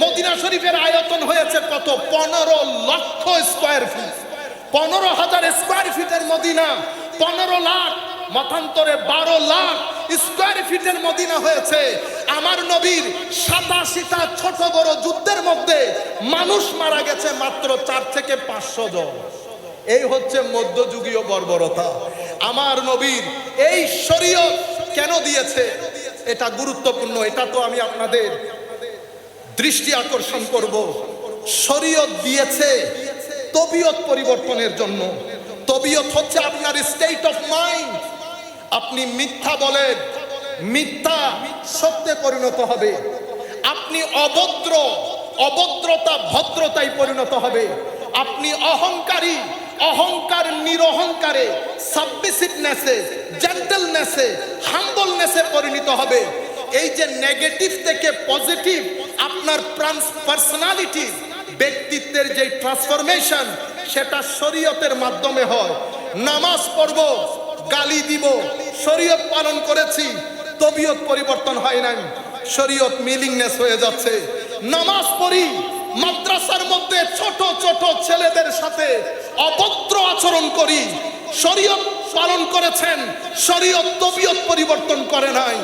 মদিনা শরীফের আয়তন হয়েছে কত? 15 লক্ষ স্কয়ার ফিট। 15,000 স্কয়ার ফিটের মদিনা 15 লাখ, মতান্তরে 12 লাখ স্কয়ার ফিটের মদিনা হয়েছে। আমার নবীর 87টা ছোট বড় যুদ্ধের মধ্যে মানুষ মারা গেছে মাত্র 4 থেকে 500 জন। এই হচ্ছে মধ্যযুগীয় বর্বরতা। আমার নবীর এই শরীয়ত কেন দিয়েছে এটা গুরুত্বপূর্ণ, এটা তো আমি আপনাদের দৃষ্টি আকর্ষণ করব। শরীয়ত দিয়েছে তবিয়ত পরিবর্তনের জন্য। তবিয়ত হচ্ছে আপনার স্টেট অফ মাইন্ড। আপনি মিথ্যা বলেন, মিথ্যা সত্যে পরিণত হবে। আপনি অভদ্র, অভদ্রতা ভদ্রতায় পরিণত হবে। আপনি অহংকারী, অহংকার নিরহংকারে, সাবমিসিভনেসে, জেন্টলনেসে, হাম্বলনেসে পরিণত হবে। এই যে নেগেটিভ থেকে পজিটিভ আপনার পার্সোনালিটি, ব্যক্তিত্বের যে ট্রান্সফরমেশন, সেটা শরীয়তের মাধ্যমে হয়। নামাজ পড়ব, গালি দিব, শরীয়ত পালন করেছি, তবিয়ত পরিবর্তন হয় নাই, শরীয়ত মিলিংনেস হয়ে যাচ্ছে। নামাজ পড়ি, মাদ্রাসার মধ্যে ছোট ছোট ছেলেদের সাথে অভদ্র আচরণ করি, শরীয়ত পালন করেছেন, শরীয়ত তবিয়ত পরিবর্তন করে নাই।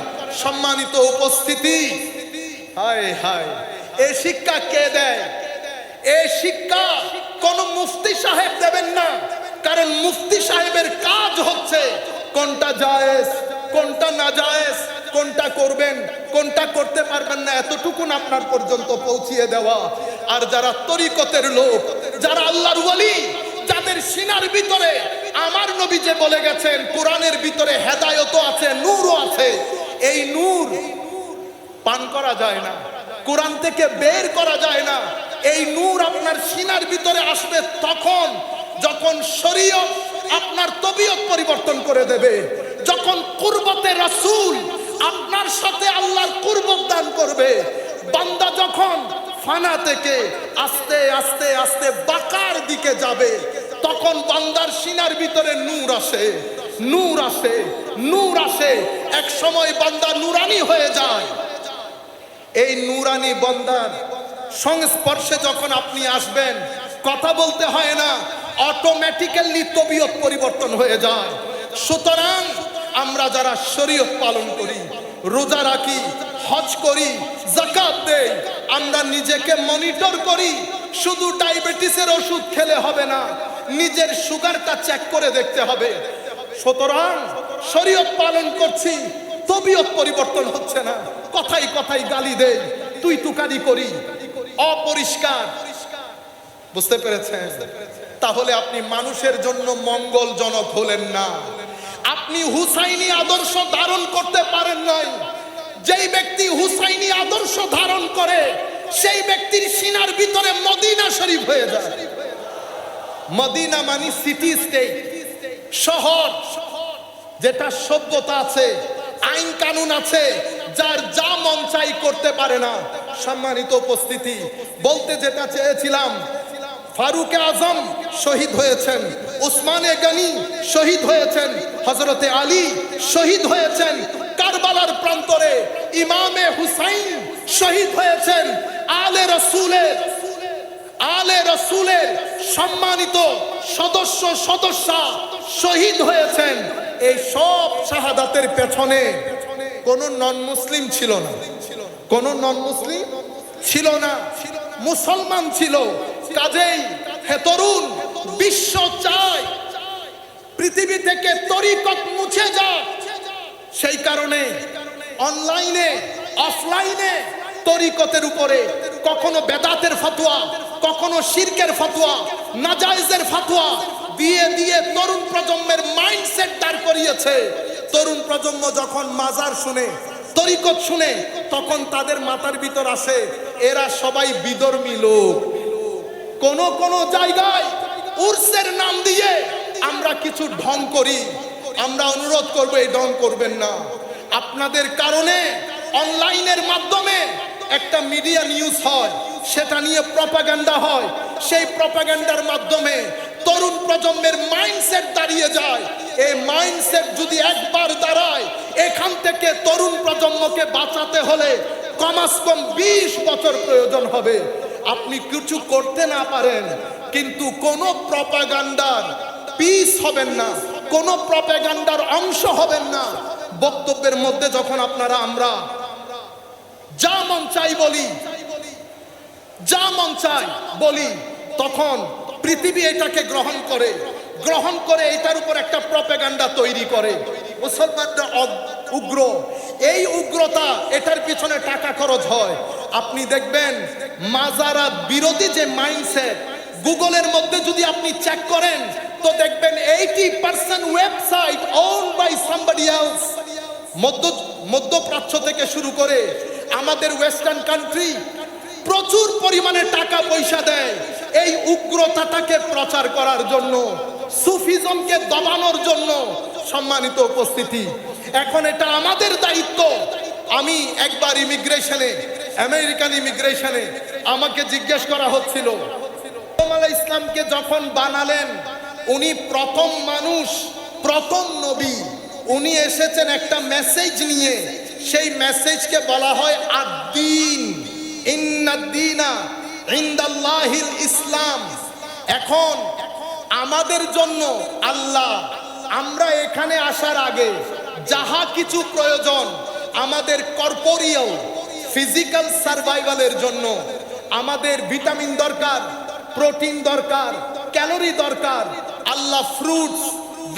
সম্মানিত উপস্থিতি, হায় হায়, এই শিক্ষা কে দেয়? এই শিক্ষা কোন মুফতি সাহেব দেবেন না। কারণ মুফতি সাহেবের কাজ হচ্ছে কোনটা জায়েজ, কোনটা না জায়েজ, কোনটা করবেন, কোনটা করতে পারবেন না, এতটুকুন আপনার পর্যন্ত পৌঁছিয়ে দেওয়া। আর যারা তরিকতের লোক, যারা আল্লাহর ওয়ালি, যাদের সিনার ভিতরে আমার নবী যে বলে গেছেন কোরআনের ভিতরে হেদায়েতও আছে, নূরও আছে, এই নূর পান করা যায় না, কোরআন থেকে বের করা যায় না। এই নূর আপনার সিনার ভিতরে আসবে তখন যখন শরীয়ত আপনার তবিয়ত পরিবর্তন করে দেবে, যখন কুরবতে রাসূল আপনার সাথে আল্লাহর কুরবত দান করবে। বান্দা যখন ফানা থেকে আস্তে আস্তে আস্তে বাকার দিকে যাবে, তখন বান্দার সিনার ভিতরে নূর আসে, নূর আসে, নূর আসে। এক সময় বান্দা নুরানি হয়ে যায়। এই নুরানি বান্দার সংস্পর্শে যখন আপনি আসবেন, কথা বলতে হয় না, অটোমেটিক্যালি তবিয়ত পরিবর্তন হয়ে যায়। সুতরাং আমরা যারা শরীয়ত পালন করি, রোজা রাখি, হজ করি, যাকাত দেই, আমরা নিজেকে মনিটর করি। শুধু ডায়াবেটিসের ওষুধ খেলে হবে না, নিজের সুগারটা চেক করে দেখতে হবে। সুতরাং শরীয়ত পালন করছি, তবিয়ত পরিবর্তন হচ্ছে না, কথাই কথাই গালি দেই, তুই তুকারি করি, অপরিষ্কার। বুঝতে পেরেছেন? তাহলে আপনি মানুষের জন্য মঙ্গলজনক হলেন না, আপনি হুসাইনি আদর্শ ধারণ করতে পারেন নাই। যেই ব্যক্তি হুসাইনি আদর্শ ধারণ করে সেই ব্যক্তির সিনার ভিতরে মদিনা শরীফ হয়ে যায়। মদিনা মানে সিটি স্টেট, শহর, যেটা সভ্যতা আছে, আইন কানুন আছে, যার যা মন চাই করতে পারে না। সম্মানিত উপস্থিতি, বলতে যেটা চেয়েছিলাম, ফারুক আজম শহীদ হয়েছেন, উসমানে গনি শহীদ হয়েছেন, হযরতে আলী শহীদ হয়েছেন, কারবালার প্রান্তরে ইমামে হুসাইন শহীদ হয়েছেন, আলে রসুলের সম্মানিত সদস্যা শহীদ হয়েছেন। এই সব শাহাদাতের পেছনে কোন নন মুসলিম ছিল না, কোন নন মুসলিম ছিল না, মুসলমান ছিল। কাজেই হে তরুণ, বিশ্ব চায় পৃথিবী থেকে তরিকত মুছে যাক। সেই কারণে অনলাইনে অফলাইনে তরিকতের উপরে কখনো বেদাতের ফতোয়া, কখনো শিরকের ফতোয়া, নাজায়েজের ফতোয়া দিয়ে দিয়ে তরুণ প্রজন্মের মাইন্ডসেট দাঁড় করিয়েছে। তরুণ প্রজন্ম যখন মাজার শুনে, তরিকত শুনে, তখন তাদের মাথার ভিতর আসে এরা সবাই বিধর্মী লোক। কোন জায়গায় উর্সের নাম দিয়ে আমরা কিছু ঢং করি। আমরা অনুরোধ করব এই ঢং করবেন না। আপনাদের কারণে অনলাইনের মাধ্যমে একটা মিডিয়া নিউজ হয়, সেটা নিয়ে প্রপাগান্ডা হয়, সেই প্রপাগান্ডার মাধ্যমে তরুণ প্রজন্মের মাইন্ডসেট দাঁড়িয়ে যায়। এই মাইন্ডসেট যদি একবার দাঁড়ায়, এখান থেকে তরুণ প্রজন্মকে বাঁচাতে হলে কমাস কম 20 বছর প্রয়োজন হবে। আপনি কিছু করতে না পারেন, কিন্তু কোন প্রপাগান্ডার পিস হবেন না, কোন প্রপাগান্ডার অংশ হবেন না। বক্তব্যের মধ্যে যখন আমরা যা মন চাই বলি, যা মন চাই বলি, তখন পৃথিবী এটাকে গ্রহণ করে এটার উপর একটা প্রপাগান্ডা তৈরি করে। মুসলমানরা উগ্র, এই উগ্রতা, এটার পিছনে টাকা খরচ হয়। আপনি দেখবেন মাজারা বিরোধী যে মাইন্ডসেট, গুগলের মধ্যে যদি আপনি চেক করেন তো দেখবেন 80% website owned by somebody else. মধ্যপ্রাচ্য থেকে শুরু করে আমাদের ওয়েস্টার্ন কান্ট্রি প্রচুর পরিমাণে টাকা পয়সা দেয় এই উগ্রতাটাকে প্রচার করার জন্য, সুফিজমকে দমানোর জন্য। সম্মানিত উপস্থিতি, এখন এটা আমাদের দায়িত্ব। আমি একবার আমেরিকান ইমিগ্রেশনে আমাকে জিজ্ঞেস করা হচ্ছিল, ইসলামকে যখন বানালেন, উনি প্রথম মানুষ, প্রথম নবী, উনি এসেছেন একটা মেসেজ নিয়ে। সেই মেসেজকে বলা হয় আদ-দ্বীন, ইন্নাদ-দ্বীনা ইনদাল্লাহিল ইসলাম। এখন আমাদের জন্য আল্লাহ, আমরা এখানে আসার আগে যাহা কিছু প্রয়োজন আমাদের কর্পোরিয়াল ফিজিক্যাল সার্ভাইভালের জন্য, আমাদের ভিটামিন দরকার, প্রোটিন দরকার, ক্যালোরি দরকার, আল্লাহ ফ্রুটস,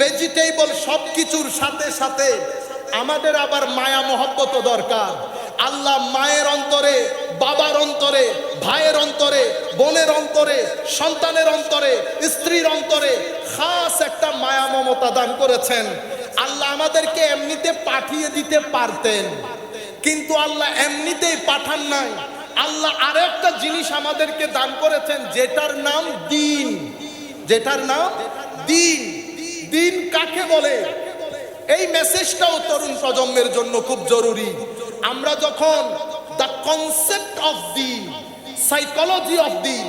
ভেজিটেবল সবকিছুর সাথে সাথে আমাদের আবার মায়া মহব্বত দরকার। আল্লাহ মায়ের অন্তরে, বাবার অন্তরে, ভাইয়ের অন্তরে, বোনের অন্তরে, সন্তানের অন্তরে, স্ত্রীর অন্তরে খাস একটা মায়া মমতা দান করেছেন। আল্লাহ আমাদেরকে এমনিতে পাঠিয়ে দিতে পারতেন, কিন্তু আল্লাহ এমনিতেই পাঠান নাই। আল্লাহ আরেকটা জিনিস আমাদেরকে দান করেছেন, যেটার নাম দ্বীন। যেটার নাম দ্বীন। দ্বীন কাকে বলে? এই মেসেজটাও তরুণ প্রজন্মের জন্য খুব জরুরি। আমরা যখন the concept of Din, psychology of Din,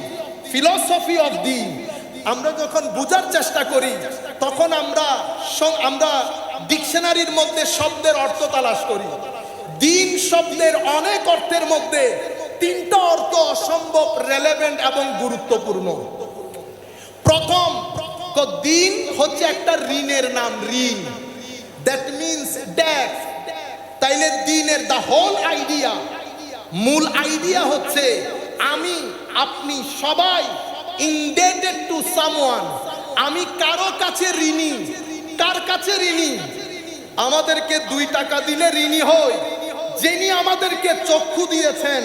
philosophy of দ্বীন আমরা যখন বোঝার চেষ্টা করি, তখন আমরা ডিকশনারির মধ্যে শব্দের অর্থ তালাশ করি। দ্বীন শব্দের অনেক অর্থের মধ্যে 3টা অর্থ অসম্ভব রেলেভেন্ট এবং গুরুত্বপূর্ণ। প্রথম, দ্বীন হচ্ছে একটা ঋণের নাম, ঋণ, দ্যাট মিনস ডেট। তাইলে দ্বীনের দা হোল আইডিয়া, মূল আইডিয়া হচ্ছে আমি, আপনি সবাই ইনডেটেড টু সামওয়ান। আমি কারো কাছে ঋণী। কার কাছে ঋণী? আমাদেরকে 2 টাকা দিলে ঋণী হই। যিনি আমাদেরকে চক্ষু দিয়েছেন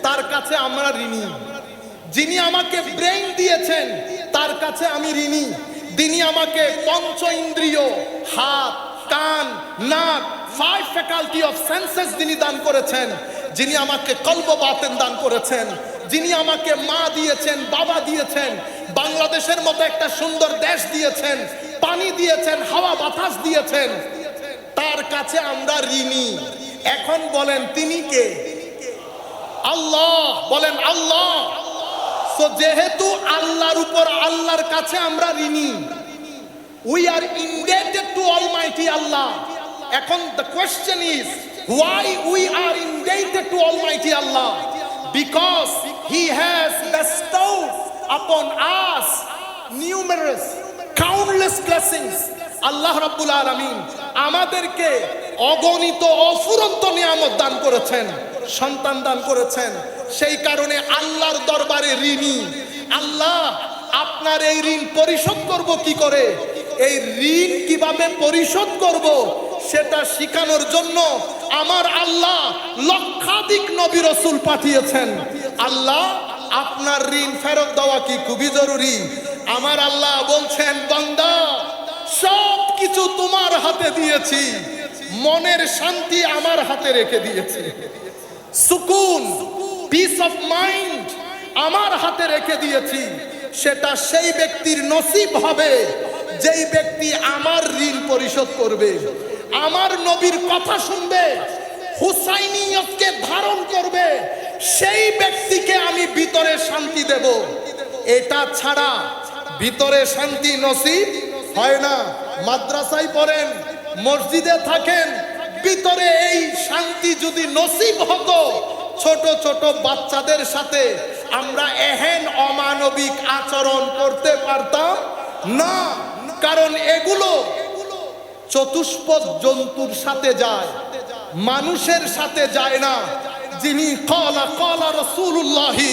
তার কাছে আমরা ঋণী। যিনি আমাকে ব্রেইন দিয়েছেন তার কাছে আমি ঋণী। যিনি আমাকে পঞ্চ ইন্দ্রিয়, হাত, কান, নাক, 5 ফ্যাকাল্টি অফ সেন্সেস যিনি দান করেছেন, যিনি আমাকে কলব বাতেন দান করেছেন, যিনি আমাকে মা দিয়েছেন, বাবা দিয়েছেন, বাংলাদেশের মতো একটা সুন্দর দেশ দিয়েছেন, পানি দিয়েছেন, হাওয়া বাতাস দিয়েছেন, তার কাছে আমরা ঋণী। এখন বলেন তিনি কে? আল্লাহ। বলেন আল্লাহ। তো যেহেতু আল্লাহর উপর, আল্লাহর কাছে আমরা ঋণী, we are indebted to Almighty Allah. এখন the question is, why we are indebted to Almighty Allah? Because He has bestowed upon us numerous, countless blessings. আল্লাহ রাব্বুল আলামিন আমাদেরকে অগণিত অফুরন্ত নিয়ামত দান করেছেন, সন্তান দান করেছেন। সেই কারণে আল্লাহর দরবারে ঋণী। আল্লাহ, আপনার এই ঋণ পরিশোধ করব কি করে, এই ঋণ কিভাবে পরিশোধ করব সেটা শিখানোর জন্য আমার আল্লাহ লক্ষাধিক নবী রাসূল পাঠিয়েছেন। আল্লাহ, আপনার ঋণ ফেরত দেওয়া কি খুবই জরুরি। আমার আল্লাহ বলছেন, বান্দা, সব কিছু তোমার হাতে দিয়েছি, মনের শান্তি আমার হাতে রেখে দিয়েছি, সুকুন, পিস অফ মাইন্ড আমার হাতে রেখে দিয়েছি। সেটা সেই ব্যক্তির নসিব হবে যেই ব্যক্তি আমার ঋণ পরিশোধ করবে, আমার নবীর কথা শুনবে, হুসাইনিয়তকে ধারণ করবে, সেই ব্যক্তিকে আমি ভিতরে শান্তি দেব। এটা ছাড়া ভিতরে শান্তি নসিব হয় না। মাদ্রাসায় পড়েন, মসজিদে থাকেন, ভিতরে এই শান্তি যদি নসিব হতো, ছোট ছোট বাচ্চাদের সাথে আমরা এহেন অমানবিক আচরণ করতে পারতাম না। কারণ এগুলো চতুষ্পদ জন্তুর সাথে যায়, মানুষের সাথে যায় না। যিনি ক্বালা ক্বালা রাসূলুল্লাহি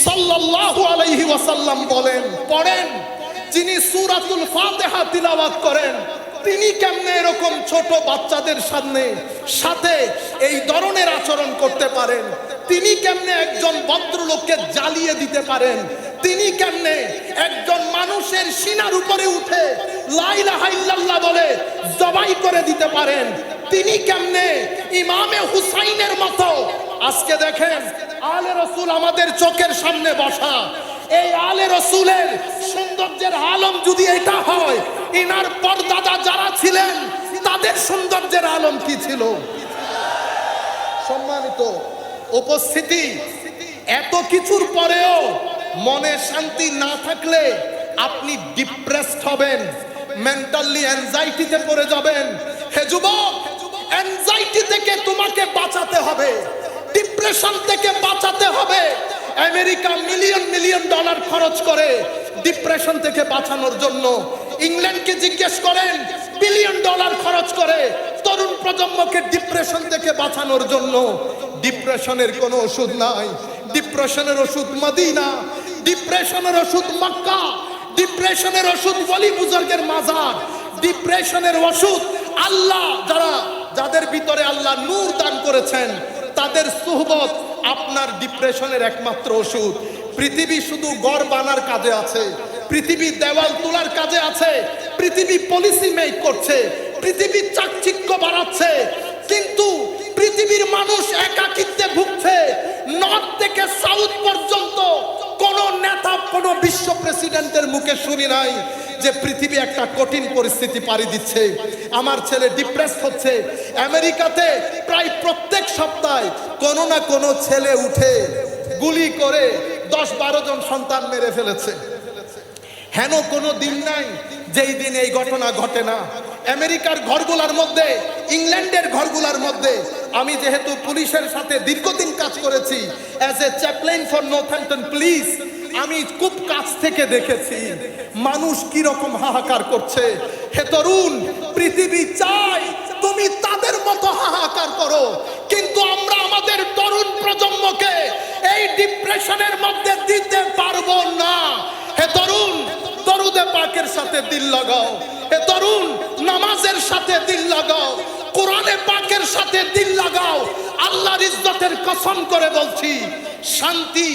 সাল্লাল্লাহু আলাইহি ওয়াসাল্লাম বলেন, পড়েন, যিনি সূরাতুল ফাতিহা তিলাওয়াত করেন, তিনি কেমনে এরকম ছোট বাচ্চাদের সাথে এই ধরনের আচরণ করতে পারেন? তিনি কেমনে একজন ভদ্রলোককে জ্বালিয়ে দিতে পারেন? তিনি কেমনে একজন মানুষের সিনার উপরে উঠে লা ইলাহা ইল্লাল্লাহ বলে জবাই করে দিতে পারেন? তিনি কেমনে ইমামে হুসাইনের মতো, আজকে দেখেন আলে রাসূল আমাদের চোখের সামনে বসা, এই আলে রাসূলের সৌন্দর্যের আলম যদি এটা হয়, ইনার পরদাদা যারা ছিলেন তাদের সৌন্দর্যের আলম কি ছিল? সম্মানিত উপস্থিতি, এত কিছুর পরেও মনে শান্তি না থাকলে আপনি ডিপ্রেসড হবেন, মেন্টালি অ্যাংজাইটিতে পড়ে যাবেন। হে যুবক, অ্যাংজাইটি থেকে তোমাকে বাঁচাতে হবে, ডিপ্রেশন থেকে বাঁচাতে হবে। আমেরিকা মিলিয়ন মিলিয়ন ডলার খরচ করে ডিপ্রেশন থেকে বাঁচানোর জন্য। ইংল্যান্ডকে জিজ্ঞেস করেন, বিলিয়ন ডলার খরচ করে তরুণ প্রজন্মকে ডিপ্রেশন থেকে বাঁচানোর জন্য। ডিপ্রেশনের কোনো ওষুধ নাই। ডিপ্রেশনের ওষুধ মদিনা, ডিপ্রেশনের ওষুধ মক্কা, ডিপ্রেশনের ওষুধ ওলি বুজুর্গের মাজার, ডিপ্রেশনের ওষুধ আল্লাহ, যাদের ভিতরে আল্লাহ নূর দান করেছেন তাদের সুহবত আপনার ডিপ্রেশনের একমাত্র ওষুধ। পৃথিবী শুধু ঘর বানার কাজে আছে, পৃথিবী দেওয়াল তোলার কাজে আছে, পৃথিবী পলিসি মেক করছে, পৃথিবী চাকচিক্য বাড়াচ্ছে, কিন্তু পৃথিবীর মানুষ একাকিত্বে ভুগছে। নর্থ থেকে সাউথ পর্যন্ত কোন নেতা, কোন বিশ্ব প্রেসিডেন্টের মুখে শুনি নাই যে পৃথিবী একটা কঠিন পরিস্থিতি পাড়ি দিচ্ছে, আমার ছেলে ডিপ্রেস হচ্ছে। আমেরিকাতে প্রায় প্রত্যেক সপ্তাহে কোনো না কোনো ছেলে উঠে গুলি করে 10-12 জন সন্তান মেরে ফেলেছে। হেন কোনো দিন নাই যেই দিন এই ঘটনা ঘটে না। আমেরিকার ঘরগুলার মধ্যে, ইংল্যান্ডের ঘরগুলার মধ্যে, আমি যেহেতু পুলিশের সাথে দীর্ঘদিন কাজ করেছি as a chaplain for Northampton police, আমি খুব কাছ থেকে দেখেছি মানুষ কি রকম হাহাকার করছে। হে তরুণ, পৃথিবী চাই তুমি তাদের মতো হাহাকার করো, কিন্তু আমরা আমাদের তরুণ প্রজন্মকে এই ডিপ্রেশনের মধ্যে দিতে পারবো না। হে তরুণ, দরুদে পাকের সাথে দিল লাগাও। হে তরুণ, নামাজের সাথে দিল লাগাও, কোরআনে পাকের সাথে দিল লাগাও। আল্লাহর ইজ্জতের কসম করে বলছি, শান্তি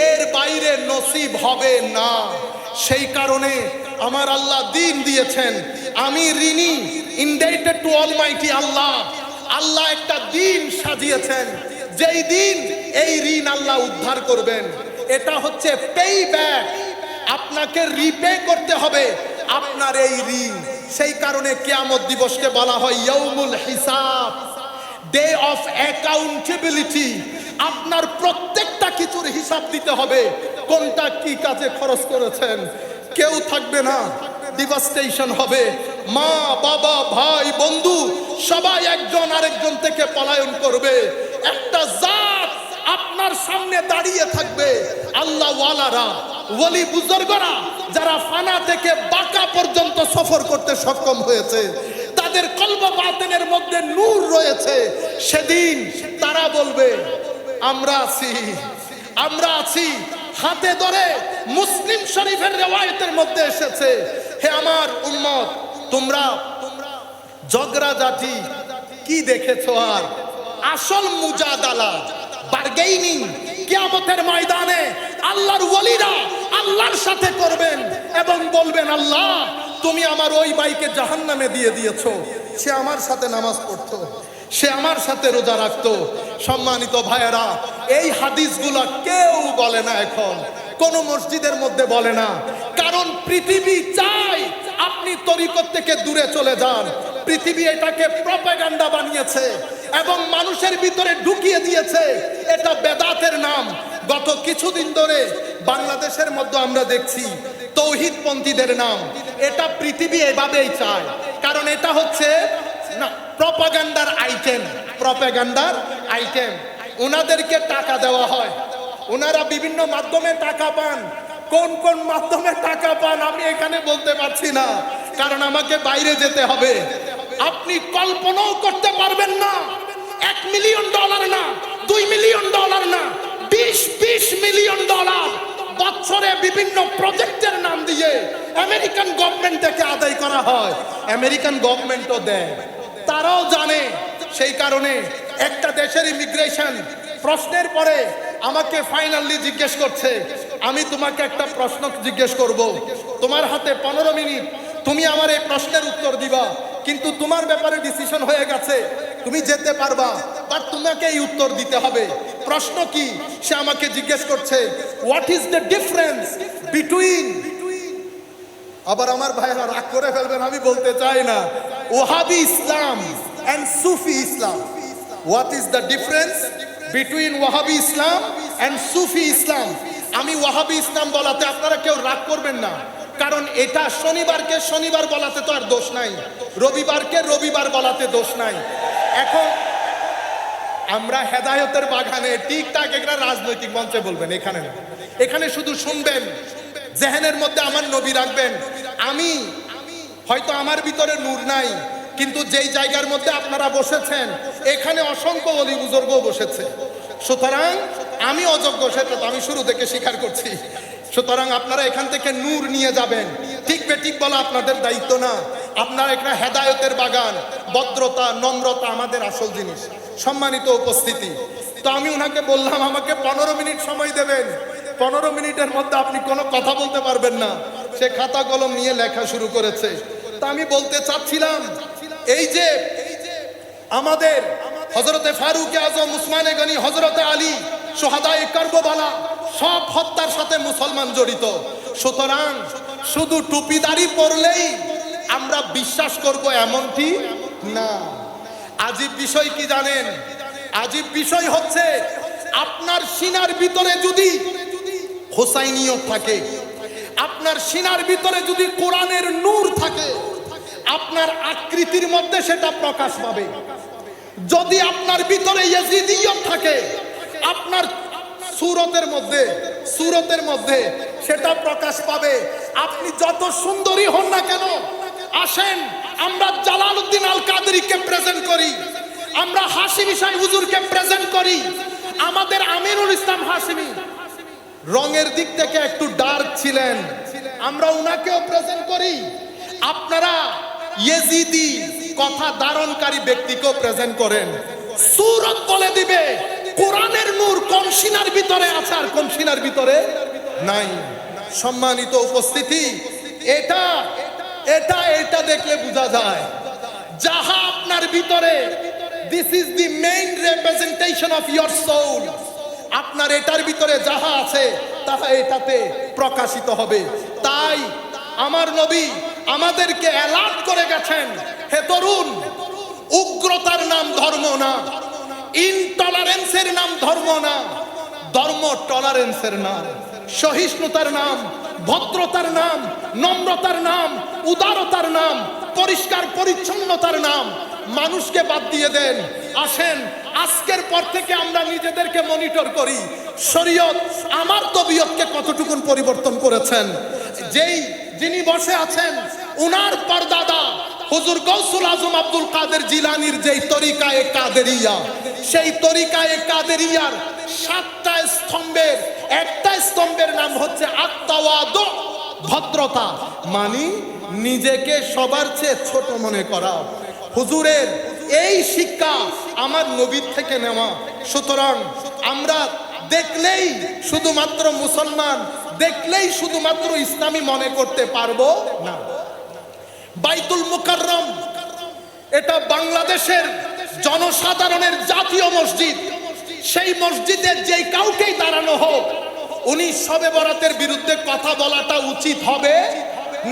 এর বাইরে নসিব হবে না। সেই কারণে আমার আল্লাহ দিন দিয়েছেন, আমি ঋণী, ইনডেটেড টু অলমাইটি আল্লাহ। আল্লাহ একটা দিন সাজিয়েছেন, যেই দিন এই ঋণ আল্লাহ উদ্ধার করবেন। এটা হচ্ছে পে ব্যাক, আপনাকে রিপে করতে হবে আপনার এই ঋণ। সেই কারণে কিয়ামত দিবসকে বলা হয় ইয়াউমুল হিসাব, ডে অফ অ্যাকাউন্টেবিলিটি। আপনার প্রত্যেকটা কিছুর হিসাব দিতে হবে, কোনটা কি কাজে খরচ করেছেন। কেউ থাকবে না, ডিভাস্টেশন হবে। মা বাবা ভাই বন্ধু সবাই একজন আরেকজন থেকে পলায়ন করবে। একটা জাত আপনার সামনে দাঁড়িয়ে থাকবে, আল্লাহ ওয়ালারা, ওলি বুজুর্গরা, যারা ফানা থেকে বাঁকা পর্যন্ত সফর করতে সক্ষম হয়েছে, তাদের কলব বাতিনের মধ্যে নূর রয়েছে। সেদিন তারা বলবে আমরা আছি, আমরা আছি। হাতে ধরে মুসলিম শরীফের রিওয়ায়াতের মধ্যে এসেছে, হে আমার উম্মত, তোমরা ঝগড়াঝাটি কি দেখেছো? আর আসল মুজাদালা, বার্গেইনিং কিয়ামতের ময়দানে আল্লাহর ওলিরা আল্লাহর সাথে করবেন এবং বলবেন, আল্লাহ তুমি আমার ওই ভাইকে জাহান্নামে দিয়ে দিয়েছো। সে আমার সাথে নামাজ পড়তো, সে আমার সাথে রোজা রাখতো। সম্মানিত ভাইয়েরা, এই হাদিসগুলো কেউ বলে না, এখন কোন মসজিদের মধ্যে বলে না। কারণ পৃথিবী চায় আপনি তরিকত থেকে দূরে চলে যান। পৃথিবী এটাকে প্রপাগান্ডা বানিয়েছে এবং মানুষের ভিতরে ঢুকিয়ে দিয়েছে, এটা বেদাতের নাম। গত কিছুদিন ধরে বাংলাদেশের মধ্যে আমরা দেখছি তৌহিদপন্থীদের নাম। এটা পৃথিবী এভাবেই চায়, কারণ এটা হচ্ছে না প্রপাগান্ডার আইটেম, প্রপাগান্ডার আইটেম। ওনাদেরকে টাকা দেওয়া হয়, ওনারা বিভিন্ন মাধ্যমে টাকা পান। কোন কোন মাধ্যমে টাকা পান আমি এখানে বলতে পারছি না, কারণ আমাকে বাইরে যেতে হবে। আপনি কল্পনাও করতে পারবেন না, $1 মিলিয়ন না, $2 মিলিয়ন না, 20 মিলিয়ন ডলার বছরে বিভিন্ন প্রজেক্টের নাম দিয়ে আমেরিকান গভর্নমেন্ট থেকে আদায় করা হয়। আমেরিকান গভর্নমেন্টও দেয়, তারাও জানে। সেই কারণে একটা দেশের ইমিগ্রেশন প্রশ্নের পরে আমাকে ফাইনালি জিজ্ঞেস করছে, আমি তোমাকে একটা প্রশ্ন জিজ্ঞেস করব, তোমার হাতে 15 মিনিট, তুমি আমার এই প্রশ্নের উত্তর দিবা, কিন্তু তোমার ব্যাপারে ডিসিশন হয়ে গেছে, তুমি যেতে পারবা, বাট তোমাকে এই উত্তর দিতে হবে। প্রশ্ন কি? সে আমাকে জিজ্ঞেস করছে, what is the difference between, আবার আমার ভাইরা রাগ করে ফেলবেন, আমি বলতে চাই না, Wahhabi Islam and Sufi Islam. What is the difference between Wahhabi Islam and Sufi Islam. আমি ওয়াহাবি ইসলাম বলাতে আপনারা কেউ রাগ করবেন না, কারণ এটা শনিবারকে শনিবার বলাতে তো আর দোষ নাই, রবিবারকে রবিবার বলাতে দোষ নাই। এখন আমরা হেদায়েতের বাগানে ঠিকঠাক একটা রাজনৈতিক মঞ্চে বলবেন, এখানে না, এখানে শুধু শুনবেন, জেহেনের মধ্যে আমার নবী রাখবেন। আমি হয়তো আমার ভিতরে নূর নাই, কিন্তু যেই জায়গার মধ্যে আপনারা বসেছেন এখানে অসংখ্য ওলি বুজুর্গ বসেছে। সুতরাং আমি অযোগ্য, সেটা তো আমি শুরু থেকে স্বীকার করছি। সুতরাং আপনারা এখান থেকে নূর নিয়ে যাবেন, ঠিক বেঠিক বলা আপনাদের দায়িত্ব না। আপনারা এখানে হেদায়েতের বাগান, ভদ্রতা নম্রতা আমাদের আসল জিনিস। সম্মানিত উপস্থিতি, তো আমি ওনাকে বললাম আমাকে 15 মিনিট সময় দেবেন। 15 মিনিটের মধ্যে আপনি কোনো কথা বলতে পারবেন না। সে খাতা কলম নিয়ে লেখা শুরু করেছে। তা আমি বলতে চাচ্ছিলাম, এই যে আমাদের হযরতে ফারুক আজম, উসমানে গনি, হযরতে আলী, শুহাদায়ে কারবালা, সব হত্যার সাথে মুসলমান জড়িত। সুতরাং শুধু টুপিদারি পরলেই আমরা বিশ্বাস করব এমনটি না। আজীব বিষয় কি জানেন? আজীব বিষয় হচ্ছে আপনার সিনার ভিতরে যদি হোসাইনিয়ত থাকে, আপনার সিনার ভিতরে যদি কোরআনের নূর থাকে, আপনার আকৃতির মধ্যে সেটা প্রকাশ পাবে। যদি আপনার ভিতরে ইয়াজিদিয়ত থাকে, আপনার সুরতের মধ্যে সেটা প্রকাশ পাবে। আপনি যত সুন্দরী হন না কেন, আসেন আমরা জালালউদ্দিন আল কাদেরীকে প্রেজেন্ট করি, আমরা হাশিমি শাহ হুজুরকে প্রেজেন্ট করি। আমাদের আমিনুল ইসলাম হাশিমি রঙের দিক থেকে একটু ডার্ক ছিলেন, আমরা উনাকেও প্রেজেন্ট করি। আপনারা ইয়েজিদি কথা ধারণকারী ব্যক্তিকেও প্রেজেন্ট করেন, সুরত বলে দিবে কোরআনের নূর কোন সিনার ভিতরে আছে আর কোন সিনার ভিতরে নাই। সম্মানিত উপস্থিতি, এটা এটা এটা দেখলে বোঝা যায় যাহা আপনার ভিতরে, this is the main representation of your soul. আপনার এটার ভিতরে যাহা আছে তাহা এটাতে প্রকাশিত হবে। তাই আমার নবী আমাদেরকে অ্যালার্ট করে গেছেন, হে তরুণ, উগ্রতার নাম ধর্ম না, ইনটলারেন্সের নাম ধর্ম না, ধর্ম টলারেন্সের নাম, সহিষ্ণুতার নাম, ভদ্রতার নাম, নম্রতার নাম, উদারতার নাম, পরিষ্কার পরিচ্ছন্নতার নাম। মানুষকে বাদ দিয়ে দেন, আসেন আজকের পর থেকে আমরা নিজেদেরকে মনিটর করি শরীয়ত আমার তবিয়তকে কতটুকুন পরিবর্তন করেছেন। যিনি বসে আছেন উনার পরদাদা হুজুর গৌসুল আজম আব্দুল কাদের জিলানীর যেই তরিকায়ে কাদেরিয়া, সেই তরিকায়ে কাদেরিয়ার 7টা স্তম্ভের একটা স্তম্ভের নাম হচ্ছে আত-তাওয়াদু, ভদ্রতা, মানে নিজেকে সবার চেয়ে ছোট মনে করা। হুজুরের এই শিক্ষা আমার নবীর থেকে নেওয়া। সুতরাং আমরা দেখলেই শুধুমাত্র মুসলমান, দেখলেই শুধুমাত্র ইসলামী মনে করতে পারবো না। বাইতুল মুকাররম এটা বাংলাদেশের জনসাধারণের জাতীয় মসজিদ। সেই মসজিদের যেই কাউকেই দাঁড়ানো হোক, উনি শবে বরাতের বিরুদ্ধে কথা বলাটা উচিত হবে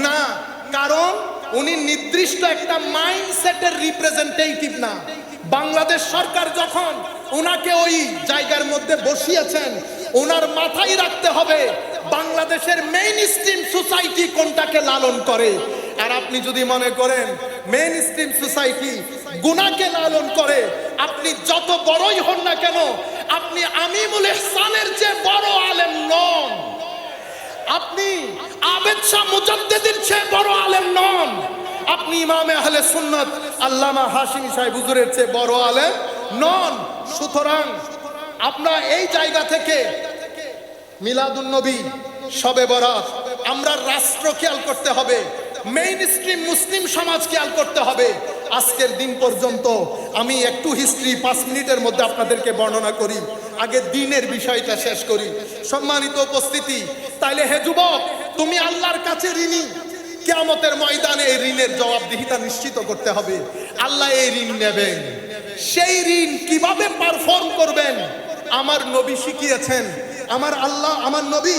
না, কারণ উনি নির্দিষ্ট একটা মাইন্ডসেটের রিপ্রেজেন্টেটিভ না। বাংলাদেশ সরকার যখন ওনাকে ওই জায়গার মধ্যে বসিয়েছেন, ওনার মাথায় রাখতে হবে বাংলাদেশের মেইন স্ট্রিম সোসাইটি কোনটাকে লালন করে। আর আপনি যদি মনে করেন মেইন স্ট্রিম সোসাইটি গুনাহকে লালন করে, আপনি যত বড়ই হন না কেন, আপনি আমিমুল ইহসানের চেয়ে বড় আলেম নন, আপনি আবেদ শাহ মুজাদ্দিদের চেয়ে বড় আলেম নন, আপনি ইমামে আহলে সুন্নাত আল্লামা হাশিমি সাহেব হুজুরের চেয়ে বড় আলেম নন। সুতরাং আমরা এই জায়গা থেকে মিলাদুন নবী, শবে বরাত, আমরা রাষ্ট্র খেয়াল করতে হবে, মেইন স্ট্রিম মুসলিম সমাজ খেয়াল করতে হবে। আজকের দিন পর্যন্ত আমি একটু হিস্ট্রি 5 মিনিটের মধ্যে আপনাদেরকে বর্ণনা করি, আগে দিনের বিষয়টা শেষ করি। সম্মানিত উপস্থিতি, তাইলে হে যুবক, তুমি আল্লাহর কাছে ঋণী। কিয়ামতের ময়দানে এই ঋণের জবাবদিহিতা নিশ্চিত করতে হবে। আল্লাহ এই ঋণ নেবেন, সেই ঋণ কিভাবে পারফর্ম করবেন আমার নবী শিখিয়েছেন। আমার আল্লাহ, আমার নবী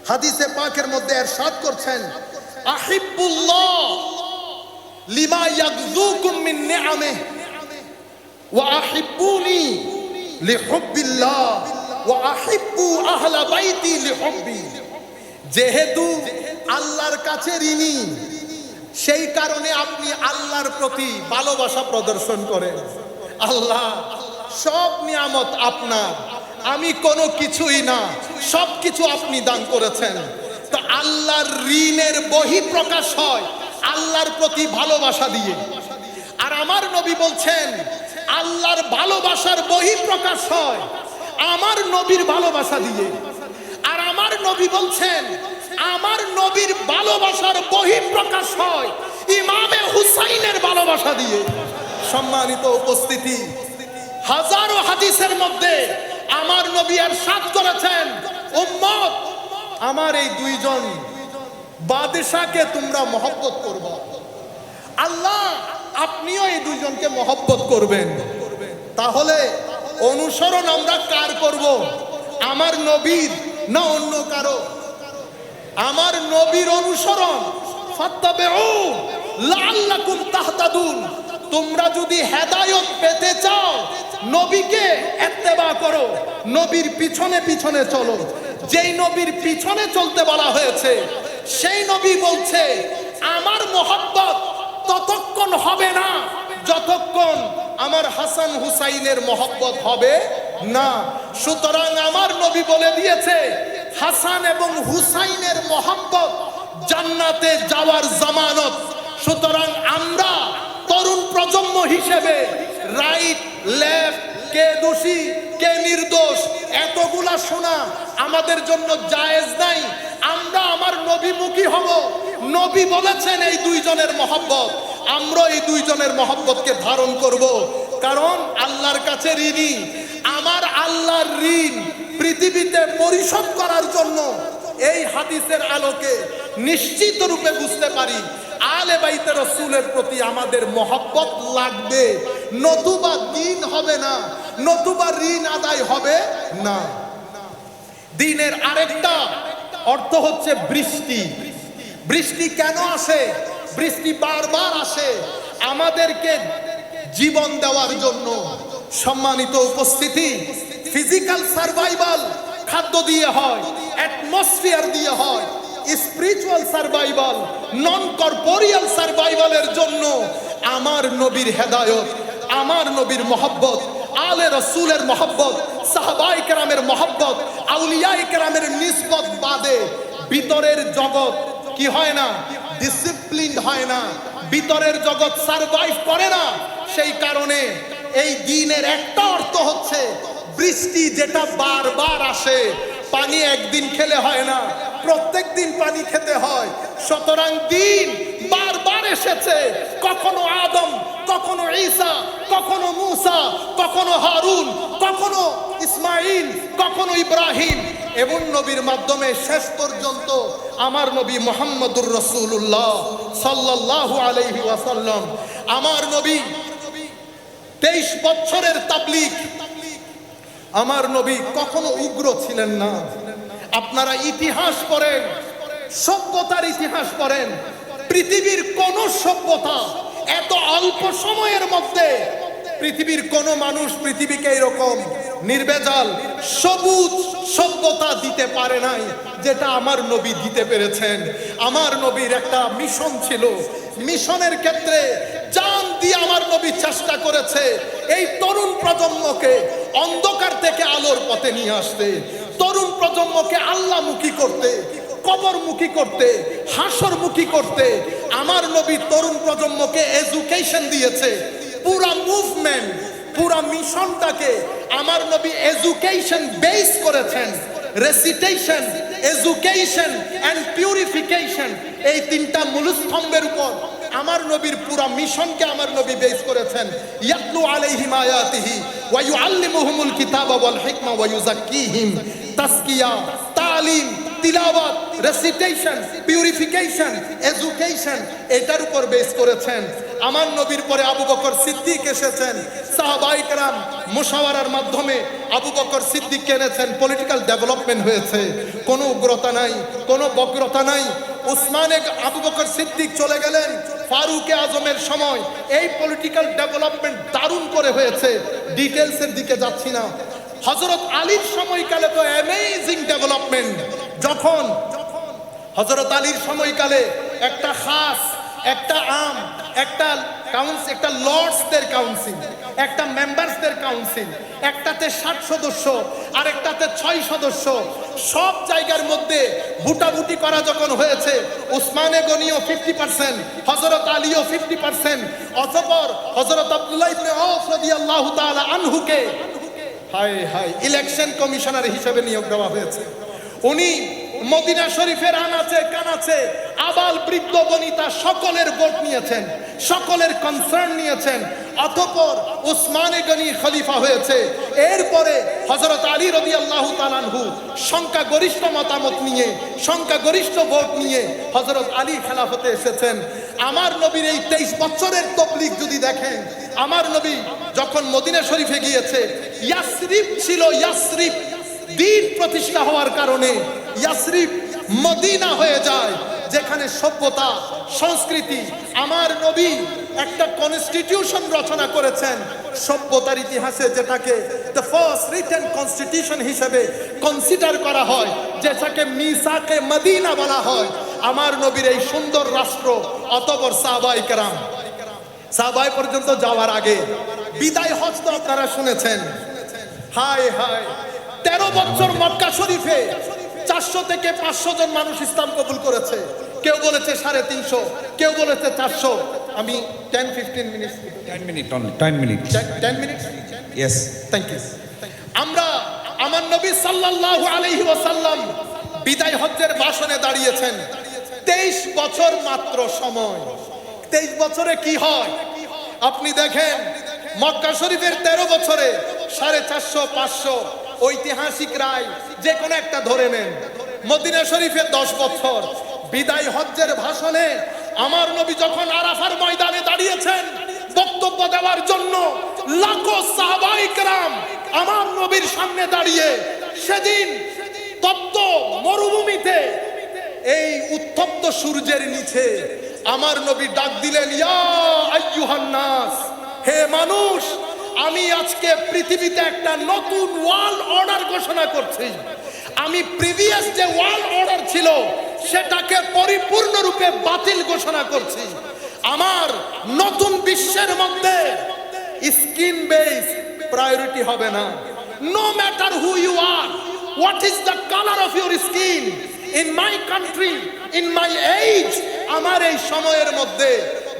হাদিসে পাকের মধ্যে ইরশাদ করছেন, আহিব্বুল্লাহ লিমা ইয়াগযুকুম মিন নিআমিহি ওয়া আহিব্বুনি লিহুব্বিল্লাহ ওয়া আহিব্বু আহলা বাইতি লিহুব্বি। যেহেতু আল্লাহর কাছে ঋণী, সেই কারণে আপনি আল্লাহর প্রতি ভালোবাসা প্রদর্শন করেন। আল্লাহ সব নিয়ামত আপনার, আমি কোনো কিছুই না, সব কিছু আপনি দান করেছেন। তো আল্লাহর ঋণের বহিঃপ্রকাশ হয় আল্লাহর প্রতি ভালোবাসা দিয়ে। আর আমার নবী বলছেন আল্লাহর ভালোবাসার বহিঃপ্রকাশ হয় আমার নবীর ভালোবাসা দিয়ে। আর আমার নবী বলছেন আমার নবীর ভালোবাসার বহিঃপ্রকাশ হয় ইমামে হুসাইনের ভালোবাসা দিয়ে। সম্মানিত উপস্থিতি, হাজারো হাদিসের মধ্যে আমার নবী ইরশাদ করেছেন, উম্মত, আমার এই দুইজন বাদশাকে তোমরা মহব্বত করবা। আল্লাহ আপনিও এই দুইজনকে মহব্বত করবেন। তাহলে অনুসরণ আমরা কার করব? আমার নবীর না অন্য কারো? আমার নবীর অনুসরণ, ফাত্তাবিউ লাআল্লাকুম তাহতাদুন। তোমরা যদি হেদায়েত পেতে চাও নবীকে ইত্তেবা করো, নবীর পিছনে পিছনে চলো। যেই নবীর পিছনে চলতে বলা হয়েছে সেই নবী বলছে আমার মহব্বত ততক্ষণ হবে না যতক্ষণ আমার হাসান হুসাইনের মহব্বত হবে না। সুতরাং আমার নবী বলে দিয়েছে হাসান এবং হুসাইনের মহব্বত জান্নাতে যাওয়ার জামানত। সুতরাং আমরা তরুণ প্রজন্ম হিসেবে রাইট লেফট, কে দোষী কে নির্দোষ, এতগুলা শোনা আমাদের জন্য জায়েজ নাই। আমরা আমার নবীমুখী হব। নবী বলেছেন এই দুইজনের মহব্বত, আমরা এই দুইজনের মহব্বতকে ধারণ করব, কারণ আল্লাহর কাছে ঋণী। আমার আল্লাহর ঋণ পৃথিবীতে পরিশোধ করার জন্য এই হাদিসের আলোকে নিশ্চিত রূপে বুঝতে পারি আলে বাইতে রাসূলের প্রতি আমাদের মহব্বত লাগবে, নতুবা দিন হবে না, নতুবা ঋণ আদায় হবে না। দিনের আরেকটা অর্থ হচ্ছে বৃষ্টি। বৃষ্টি কেন আসে? বৃষ্টি বারবার আসে আমাদেরকে জীবন দেওয়ার জন্য। সম্মানিত উপস্থিতি, ফিজিক্যাল সার্ভাইভাল খাদ্য দিয়ে হয়, অ্যাটমসফিয়ার দিয়ে হয়, স্পিরিচুয়াল সার্ভাইভাল, নন কর্পোরিয়াল সার্ভাইভালের জন্য আমার নবীর হেদায়ত, আমার নবীর মহব্বত, আলে রাসূলের মহব্বত, সাহাবায়ে কেরামের মহব্বত, আউলিয়ায়ে কেরামের নিসবত বাদে ভিতরের জগৎ কি হয় না? ডিসিপ্লিন হয় না, ভিতরের জগৎ সার্ভাইভ করে না। সেই কারণে এই দিনের একটা অর্থ হচ্ছে বৃষ্টি, যেটা বারবার আসে। পানি একদিন খেলে হয় না, প্রত্যেক দিন পানি খেতে হয়। সুতরাং দিন বারবার এসেছে, কখনো আদম, কখনো ঈসা, কখনো মূসা, কখনো হারুন, কখনো ইসমাইল, কখনো ইব্রাহিম, এবং নবীর মাধ্যমে শেষ পর্যন্ত আমার নবী মুহাম্মদুর রাসূলুল্লাহ সাল্লাল্লাহু আলাইহি ওয়াসাল্লাম। আমার নবী 23 বছরের তাবলীগ। আমার নবী কখনো উগ্র ছিলেন না। আপনারা ইতিহাস পড়েন, সভ্যতার ইতিহাস পড়েন, পৃথিবীর কোন সভ্যতা এত অল্প সময়ের মধ্যে, পৃথিবীর কোন মানুষ পৃথিবীকে এরকম নির্ভেজাল সবুজ সভ্যতা দিতে পারে নাই যেটা আমার নবী দিতে পেরেছেন। আমার নবীর একটা মিশন ছিল, মিশনের ক্ষেত্রে জান দিয়ে আমার নবী চেষ্টা করেছে এই তরুণ প্রজন্মকে অন্ধকার থেকে আলোর পথে নিয়ে আসতে, তরুণ প্রজন্মকে আল্লাহমুখী করতে, কবরমুখী করতে, হাসরমুখী করতে। আমার নবী তরুণ প্রজন্মকে এডুকেশন দিয়েছে। পুরা মুভমেন্ট, পুরা মিশনটাকে আমার নবী এডুকেশন বেস করেছেন। রেসিটেশন, এডুকেশন এন্ড পিউরিফিকেশন, এই তিনটা মূলস্তম্ভের উপর আমার নবীর পুরা মিশনকে আমার নবী বেস করেছেন। ইয়াতলু আলাইহিম আয়াতিহি ওয়া ইউআল্লিমুহুমুল কিতাবা ওয়াল হিকমা ওয়া ইউযাক্কিহিম। তাসকিয়া, তালিম, তিলাওয়াত, রেসিটেশন, পিউরিফিকেশন, এডুকেশন, এটার উপর বেস করেছেন। আমার নবীর পরে আবু বকর সিদ্দিক এসেছেন। সাহাবায়ে কেরাম মুশাওয়ারার মাধ্যমে আবু বকর সিদ্দিক এনেছেন। পলিটিক্যাল ডেভেলপমেন্ট হয়েছে, কোনো উগ্রতা নাই, কোনো বক্রতা নাই। উসমানে আবু বকর সিদ্দিক চলে গেলেন, ফারুকে আজমের সময় এই পলিটিক্যাল ডেভেলপমেন্ট দারুণ করে হয়েছে। ডিটেলসের দিকে যাচ্ছি না। হযরত আলীর সময়কালে তো অ্যামেজিং ডেভেলপমেন্ট। যখন হযরত আলীর সময়কালে একটা খাস, একটা আম, একটা কাউন্সিল, একটা লর্ডসদের কাউন্সিল, একটা মেম্বারসদের কাউন্সিল, একটাতে 60 সদস্য আর একটাতে 6 সদস্য, সব জায়গার মধ্যে ভুটাভুটি করা যখন হয়েছে, উসমানে গনিও 50%, হযরত আলীও 50%, অতঃপর হযরত আব্দুল্লাহ ইবনে আওফ রাদিয়াল্লাহু তাআলা আনহুকে হায় হায় ইলেকশন কমিশনার হিসেবে নিয়োগ দেওয়া হয়েছে। উনি মদিনা শরীফের আনাচে কানাচে আবাল বৃদ্ধ বনিতা সকলের ভোট নিয়েছেন, সকলের কনসার্ন নিয়েছেন। অতঃপর উসমানে গনি খলিফা হয়েছে। এরপরে হযরত আলী রাদিয়াল্লাহু তাআলা আনহু সংখ্যাগরিষ্ঠ মতামত নিয়ে, সংখ্যাগরিষ্ঠ ভোট নিয়ে হযরত আলী খেলাফতে এসেছেন। আমার নবীর এই 23 বছরের তাবলীগ যদি দেখেন, আমার নবী যখন মদিনা শরীফে গিয়েছে, ইয়াসরিব ছিল, ইয়াসরিব দ্বীন প্রতিষ্ঠা হওয়ার কারণে ইয়াসরিব মদিনা হয়ে যায়, যেখানে সভ্যতা, সংস্কৃতি। আমার নবী একটা কনস্টিটিউশন রচনা করেছেন সভ্যতার ইতিহাসে, যেটাকে দ্য ফার্স্ট রিটেন কনস্টিটিউশন হিসেবে কনসিডার করা হয়, যেটাকে মিসাকে মদিনা বলা হয়। আমার নবীর এই সুন্দর রাষ্ট্র, অতঃপর সাহাবায়ে কেরাম, সাহাবায়ে পর্যন্ত যাওয়ার আগে বিদায় হজ তো আপনারা শুনেছেন। হায় হায়, 13 বছর মক্কা শরীফে 400 থেকে 500 জন মানুষ ইসলাম কবুল করেছে। কেউ বলেছে 350, কেউ বলেছে 400। আমি 10-15 minute, 10 minutes only, 10 minutes. 10 minute, Yes. Thank you. আমরা আমার নবী সাল্লাল্লাহু আলাইহি ওয়াসাল্লাম বিদায় হজ্জের ভাষণে দাঁড়িয়েছেন। 23 বছর মাত্র সময়। 23 বছরে কি হয় আপনি দেখেন। মক্কা শরীফের 13 বছরে 450 500 ঐতিহাসিক রায় যে কোনো একটা ধরে নেন। মদিনা শরীফে 10 বছর বিদায় হজ্জের ভাষণে আমার নবী যখন আরাফার ময়দানে দাঁড়িয়েছেন বক্তব্য দেওয়ার জন্য, লাখো সাহাবায়ে কেরাম আমার নবীর সামনে দাঁড়িয়ে, সেদিন তপ্ত মরুভূমিতে এই উত্তপ্ত সূর্যের নিচে আমার নবী ডাক দিলেন, ইয়া আইয়ুহান নাস, হে মানুষ, আমি আজকে পৃথিবীতে একটা নতুন ওয়ার্ল্ড অর্ডার ঘোষণা করছি। আমি প্রিভিয়াস যে ওয়ার্ল্ড অর্ডার ছিল সেটাকে পরিপূর্ণরূপে বাতিল ঘোষণা করছি। আমার নতুন বিশ্বের মধ্যে স্কিন বেস প্রায়োরিটি হবে না। No matter who you are, what is the colour of your skin, in my country, in my age, আমার এই সময়ের মধ্যে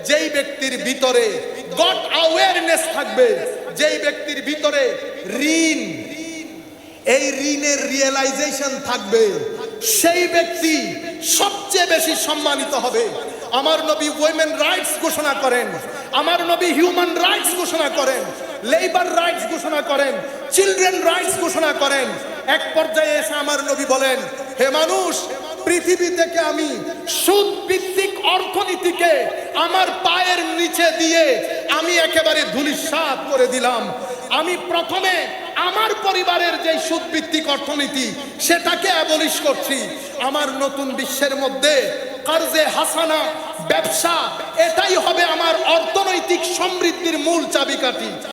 যেই ব্যক্তির ভিতরে গড অ্যাওয়ারনেস থাকবে, যেই ব্যক্তির ভিতরে ঋণ, এই ঋণের রিয়েলাইজেশন থাকবে, সেই ব্যক্তি সবচেয়ে বেশি সম্মানিত হবে। আমার নবী উইমেন রাইটস ঘোষণা করেন, আমার নবী হিউম্যান রাইটস ঘোষণা করেন, লেবার রাইটস ঘোষণা করেন, চিলড্রেন রাইটস ঘোষণা করেন। এক পর্যায়ে এসে আমার নবী বলেন, হে মানুষ, পৃথিবী থেকে আমি সুদ ভিত্তিক অর্থনীতিকে আমার পায়ের নিচে দিয়ে আমি একেবারে ধূলিসাৎ করে দিলাম। আমি প্রথমে আমার পরিবারের যে সুদ ভিত্তিক অর্থনীতি সেটাকে অ্যাবলিশ করছি। আমার নতুন বিশ্বের মধ্যে কার্জে হাসানা, ব্যবসা, এটাই হবে আমার অর্থনৈতিক সমৃদ্ধির মূল চাবিকাঠি।